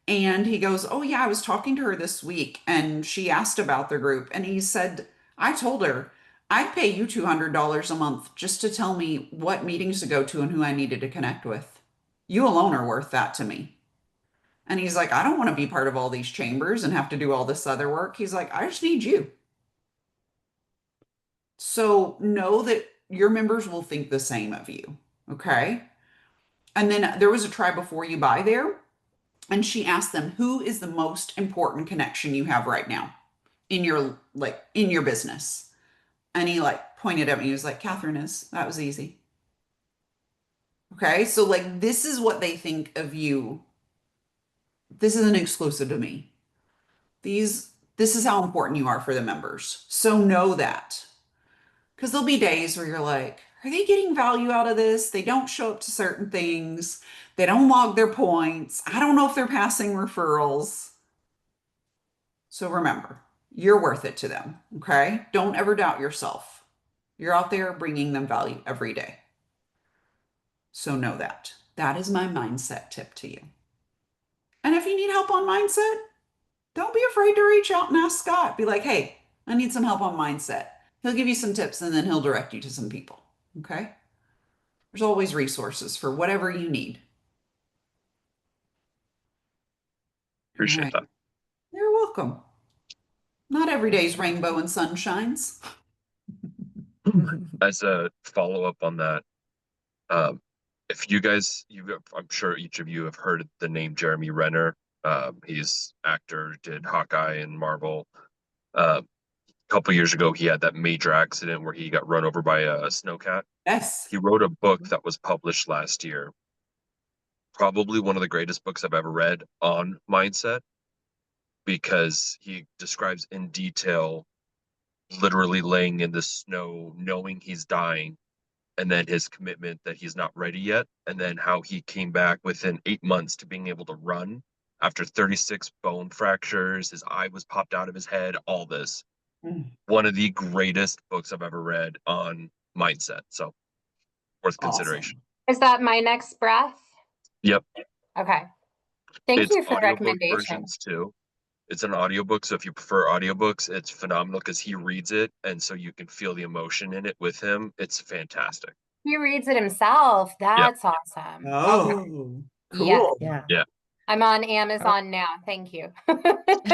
And he goes, "Oh, yeah, I was talking to her this week and she asked about the group." And he said, "I told her I'd pay you $200 a month just to tell me what meetings to go to and who I needed to connect with. You alone are worth that to me." And he's like, "I don't want to be part of all these chambers and have to do all this other work." He's like, "I just need you." So know that your members will think the same of you. Okay. And then there was a try before you buy there. And she asked them, "Who is the most important connection you have right now in your business?" And he pointed at me. He was like, "Catherine is." That was easy. Okay. So this is what they think of you. This isn't exclusive to me. This is how important you are for the members. So know that. Because there'll be days where you're like, are they getting value out of this? They don't show up to certain things. They don't log their points. I don't know if they're passing referrals. So remember, you're worth it to them. Okay. Don't ever doubt yourself. You're out there bringing them value every day. So know that. That is my mindset tip to you. And if you need help on mindset, don't be afraid to reach out and ask Scott. Be like, "Hey, I need some help on mindset." He'll give you some tips and then he'll direct you to some people. Okay. There's always resources for whatever you need. All Appreciate right. that. You're welcome. Not every day's rainbow and sunshines. As a follow-up on that, um, if you guys, I'm sure each of you have heard the name Jeremy Renner. He's actor, did Hawkeye and Marvel. A couple years ago, he had that major accident where he got run over by a snowcat. Yes. He wrote a book that was published last year, probably one of the greatest books I've ever read on mindset, because he describes in detail literally laying in the snow, knowing he's dying, and then his commitment that he's not ready yet, and then how he came back within 8 months to being able to run after 36 bone fractures. His eye was popped out of his head, all this. Mm, One of the greatest books I've ever read on mindset. So worth consideration. awesome. Is that My Next Breath? Yep. Okay. Thank It's you for the audiobook recommendation. versions too. It's an audiobook, so if you prefer audiobooks, it's phenomenal because he reads it, and so you can feel the emotion in it with him. It's fantastic. He reads it himself. Yep. That's awesome. Okay. Oh, Yes. cool. Yeah. Yeah. I'm on Amazon now. Thank you.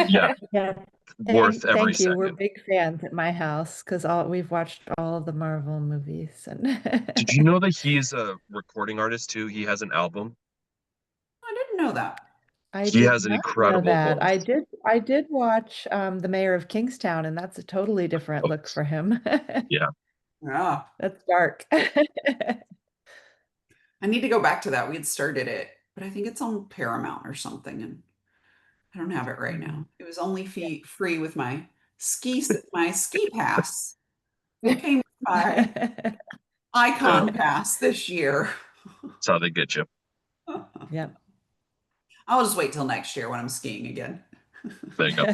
Yeah. Yeah. Worth every Thank you. We're second. big fans at my house because we've watched all of the Marvel movies and Did you know that he's a recording artist too? He has an album. I didn't know that. I He did has an not know incredible that. voice. I did watch The Mayor of Kingstown, and that's a totally different look for him. Yeah. Yeah. That's dark. I need to go back to that. We had started it, but I think it's on Paramount or something, and I don't have it right now. It was only free with my ski pass. It came with my Uh, icon pass this year. that's how they get you. Yep. I'll just wait till next year when I'm skiing again. There you go.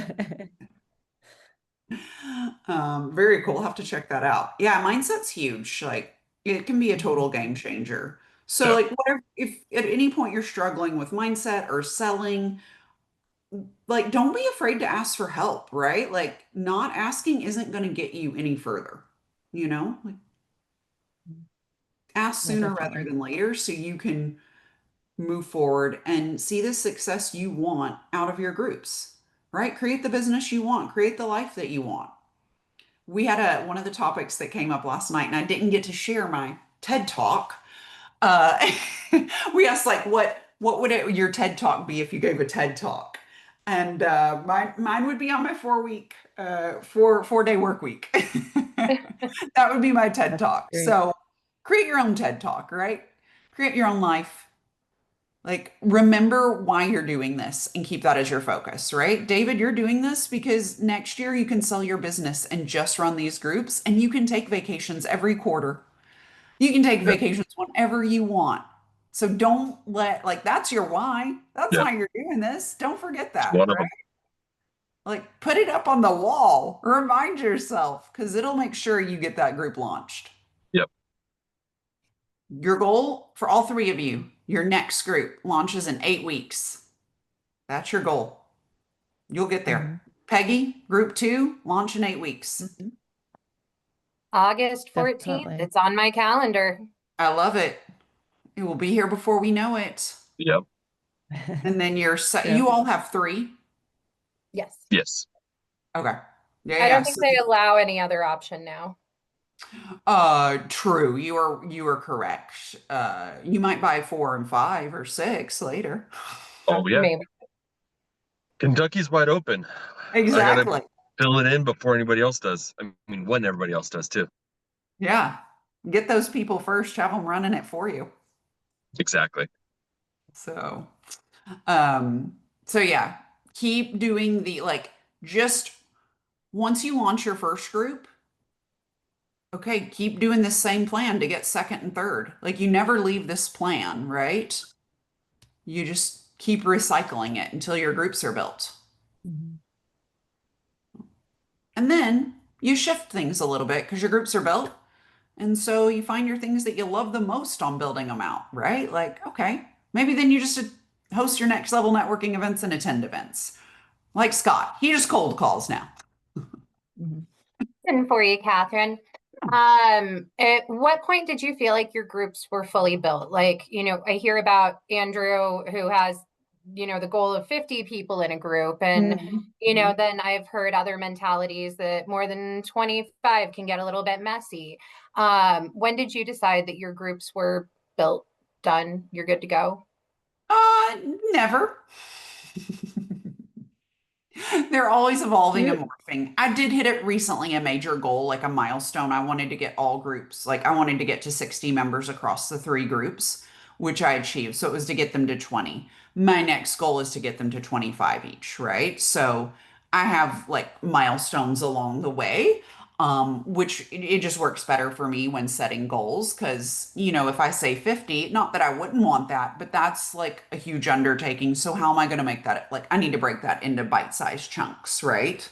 Very cool. I'll have to check that out. Yeah, mindset's huge. It can be a total game changer. So Yeah. like whatever, if at any point you're struggling with mindset or selling, like don't be afraid to ask for help, right? Like not asking isn't going to get you any further, you know? Like ask Yeah, sooner rather definitely. than later so you can move forward and see the success you want out of your groups, right? Create the business you want, create the life that you want. We had one of the topics that came up last night, and I didn't get to share my TED talk. Uh, we asked like, what would your TED talk be if you gave a TED talk? And mine would be on my 4 week, 4 day work week. That would be my TED That's talk. great. So create your own TED talk, right? Create your own life. Like, remember why you're doing this and keep that as your focus, right? David, you're doing this because next year you can sell your business and just run these groups, and you can take vacations every quarter. You can take Yep. vacations whenever you want. So don't let, like, that's your why. That's Yep. why you're doing this. Don't forget It's that, one of right? them. Like, put it up on the wall. Remind yourself because it'll make sure you get that group launched. Yep. Your goal for all three of you, your next group launches in 8 weeks. That's your goal. You'll get there. Mhm. Peggy, group two, launch in 8 weeks. Mhm. August 14th. Definitely. It's on my calendar. I love it. It will be here before we know it. Yep. And then True. you all have three. Yes. Yes. Okay. Yeah, I yeah. don't think So, they allow any other option now. true. You are correct. You might buy 4 and 5 or 6 later. Oh yeah. Maybe. Kentucky's wide open. I gotta Exactly. fill it in before anybody else does. I mean, when everybody else does too. Yeah. Get those people first, have them running it for you. Exactly. So, um, so yeah, keep doing the like just once you launch your first group, okay, keep doing the same plan to get second and third. Like you never leave this plan, right? You just keep recycling it until your groups are built. Mhm. And then you shift things a little bit because your groups are built. And so you find your things that you love the most on building them out, right? Like, okay, maybe then you just host your next level networking events and attend events. Like Scott, he just cold calls now. Mhm. And for you, Catherine. At what point did you feel like your groups were fully built? Like, I hear about Andrew who has, the goal of 50 people in a group. And, Mhm. then I've heard other mentalities that more than 25 can get a little bit messy. When did you decide that your groups were built, done, you're good to go? Never. They're always evolving and You, morphing. I did hit it recently, a major goal, like a milestone. I wanted to get all groups, like I wanted to get to 60 members across the three groups, which I achieved. So it was to get them to 20. My next goal is to get them to 25 each, right? So I have like milestones along the way, which it just works better for me when setting goals. Cause, if I say 50, not that I wouldn't want that, but that's like a huge undertaking. So how am I going to make that? Like, I need to break that into bite-sized chunks, right?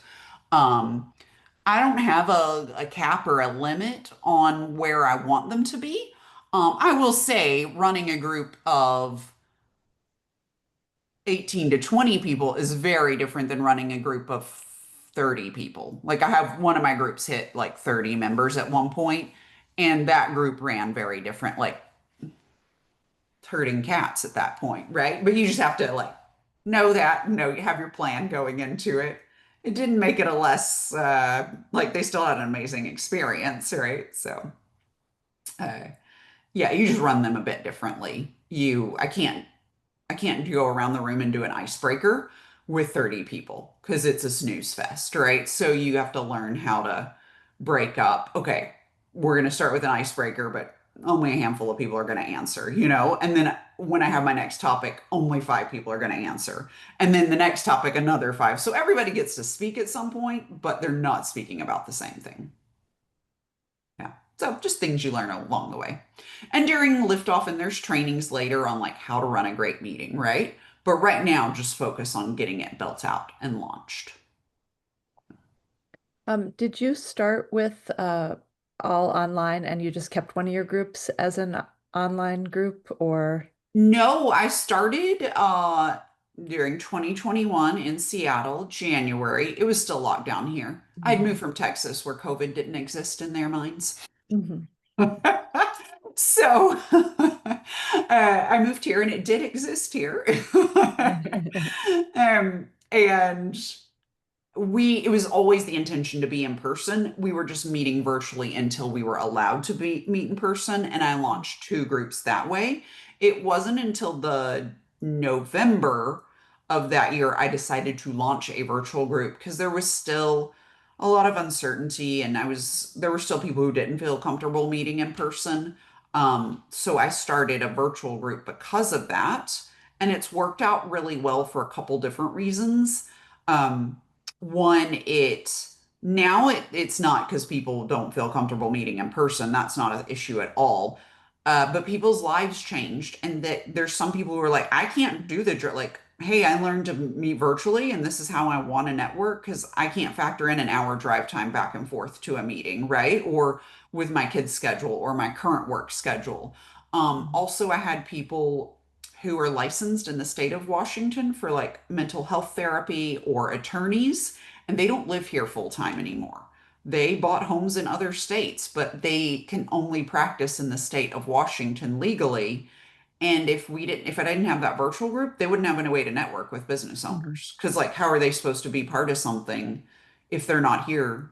Um, I don't have a cap or a limit on where I want them to be. I will say running a group of 18 to 20 people is very different than running a group of 30 people. Like I have one of my groups hit like 30 members at one point, and that group ran very different, like herding cats at that point, right? But you just have to like know you have your plan going into it. It didn't make it a less like they still had an amazing experience, right? So uh, yeah, you just run them a bit differently. I can't go around the room and do an icebreaker with 30 people because it's a snooze fest, right? So you have to learn how to break up. Okay, we're going to start with an icebreaker, but only a handful of people are going to answer, And then when I have my next topic, only 5 people are going to answer. And then the next topic, another 5. So everybody gets to speak at some point, but they're not speaking about the same thing. Yeah. So just things you learn along the way. And during liftoff, and there's trainings later on like how to run a great meeting, right? But right now, just focus on getting it built out and launched. did you start with all online and you just kept one of your groups as an online group or? No, I started during 2021 in Seattle, January. It was still locked down here. I'd moved from Texas where COVID didn't exist in their minds. Mhm. So I moved here and it did exist here. And it was always the intention to be in person. We were just meeting virtually until we were allowed to meet in person, and I launched two groups that way. It wasn't until the November of that year I decided to launch a virtual group because there was still a lot of uncertainty, and there were still people who didn't feel comfortable meeting in person. So I started a virtual group because of that, and it's worked out really well for a couple different reasons. Um, One, it's not because people don't feel comfortable meeting in person. That's not an issue at all. But people's lives changed, and that there's some people who are like, I can't do like, hey, I learned to meet virtually, and this is how I want to network because I can't factor in an hour drive time back and forth to a meeting, right? Or with my kids' schedule or my current work schedule. Also, I had people who are licensed in the state of Washington for like mental health therapy or attorneys, and they don't live here full time anymore. They bought homes in other states, but they can only practice in the state of Washington legally. And if I didn't have that virtual group, they wouldn't have any way to network with business Mhm. owners. Because like, how are they supposed to be part of something if they're not here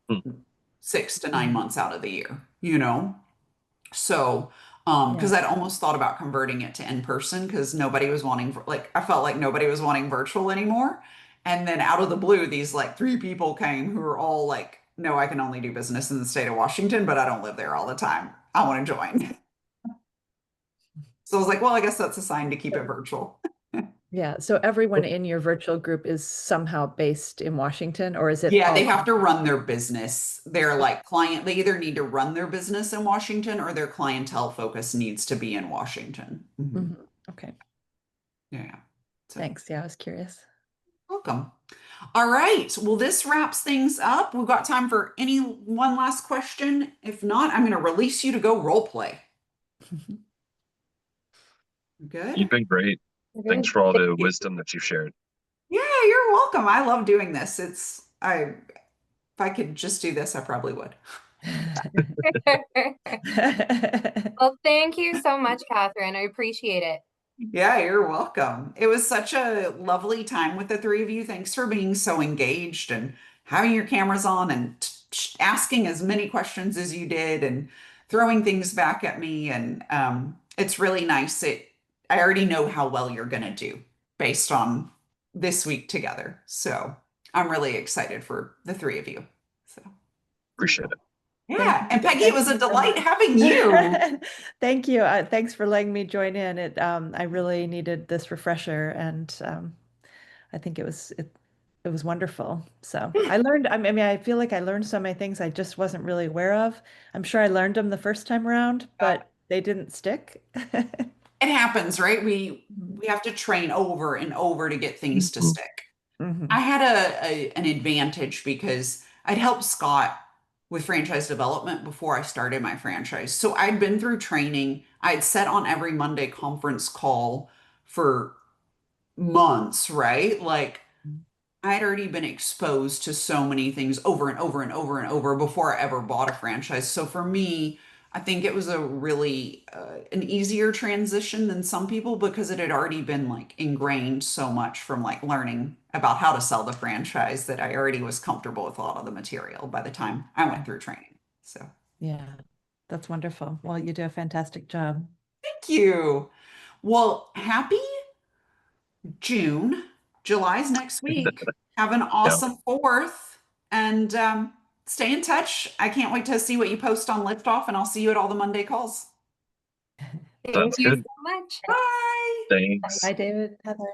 Hmm. 6 to 9 months out of the year, you know? So, Yeah. because I'd almost thought about converting it to in person because nobody was wanting, like, I felt like nobody was wanting virtual anymore. And then out of the blue, these like three people came who were all like, no, I can only do business in the state of Washington, but I don't live there all the time. I want to join. So I was like, well, I guess that's a sign to keep it virtual. Yeah. So everyone in your virtual group is somehow based in Washington, or is it Yeah, all? they have to run their business. They're like they either need to run their business in Washington or their clientele focus needs to be in Washington. Mhm. Okay. Yeah. So Thanks. Yeah, I was curious. welcome. All right. Well, this wraps things up. We've got time for any one last question. If not, I'm going to release you to go role play. You've Good. been great. Thanks Good. for all Thank the you. wisdom that you've shared. Yeah, you're welcome. I love doing this. If I could just do this, I probably would. Well, thank you so much, Catherine. I appreciate it. Yeah, you're welcome. It was such a lovely time with the three of you. Thanks for being so engaged and having your cameras on and asking as many questions as you did and throwing things back at me. And it's really nice. I already know how well you're going to do based on this week together. So I'm really excited for the three of you. So Appreciate it. yeah. And Peggy, it Thank was a you so delight much. having you. Thank you. Thanks for letting me join in. I really needed this refresher, and I think it was wonderful. So I learned. I mean, I feel like I learned so many things I just wasn't really aware of. I'm sure I learned them the first time around, but they didn't stick. It happens, right? We have to train over and over to get things to Mhm. stick. I Mhm. had an advantage because I'd helped Scott with franchise development before I started my franchise. So I'd been through training. I'd sat on every Monday conference call for months, right? Like I had already been exposed to so many things over and over and over and over before I ever bought a franchise. So for me, I think it was a really an easier transition than some people because it had already been like ingrained so much from like learning about how to sell the franchise that I already was comfortable with a lot of the material by the time I went through training. So Yeah, that's wonderful. Well, you do a fantastic job. thank you. Well, happy June. July's next week. Have an Yeah, awesome 4th and stay in touch. I can't wait to see what you post on Liftoff, and I'll see you at all the Monday calls. Thank sounds you good. so much. Bye. Thanks. Bye, David, Heather.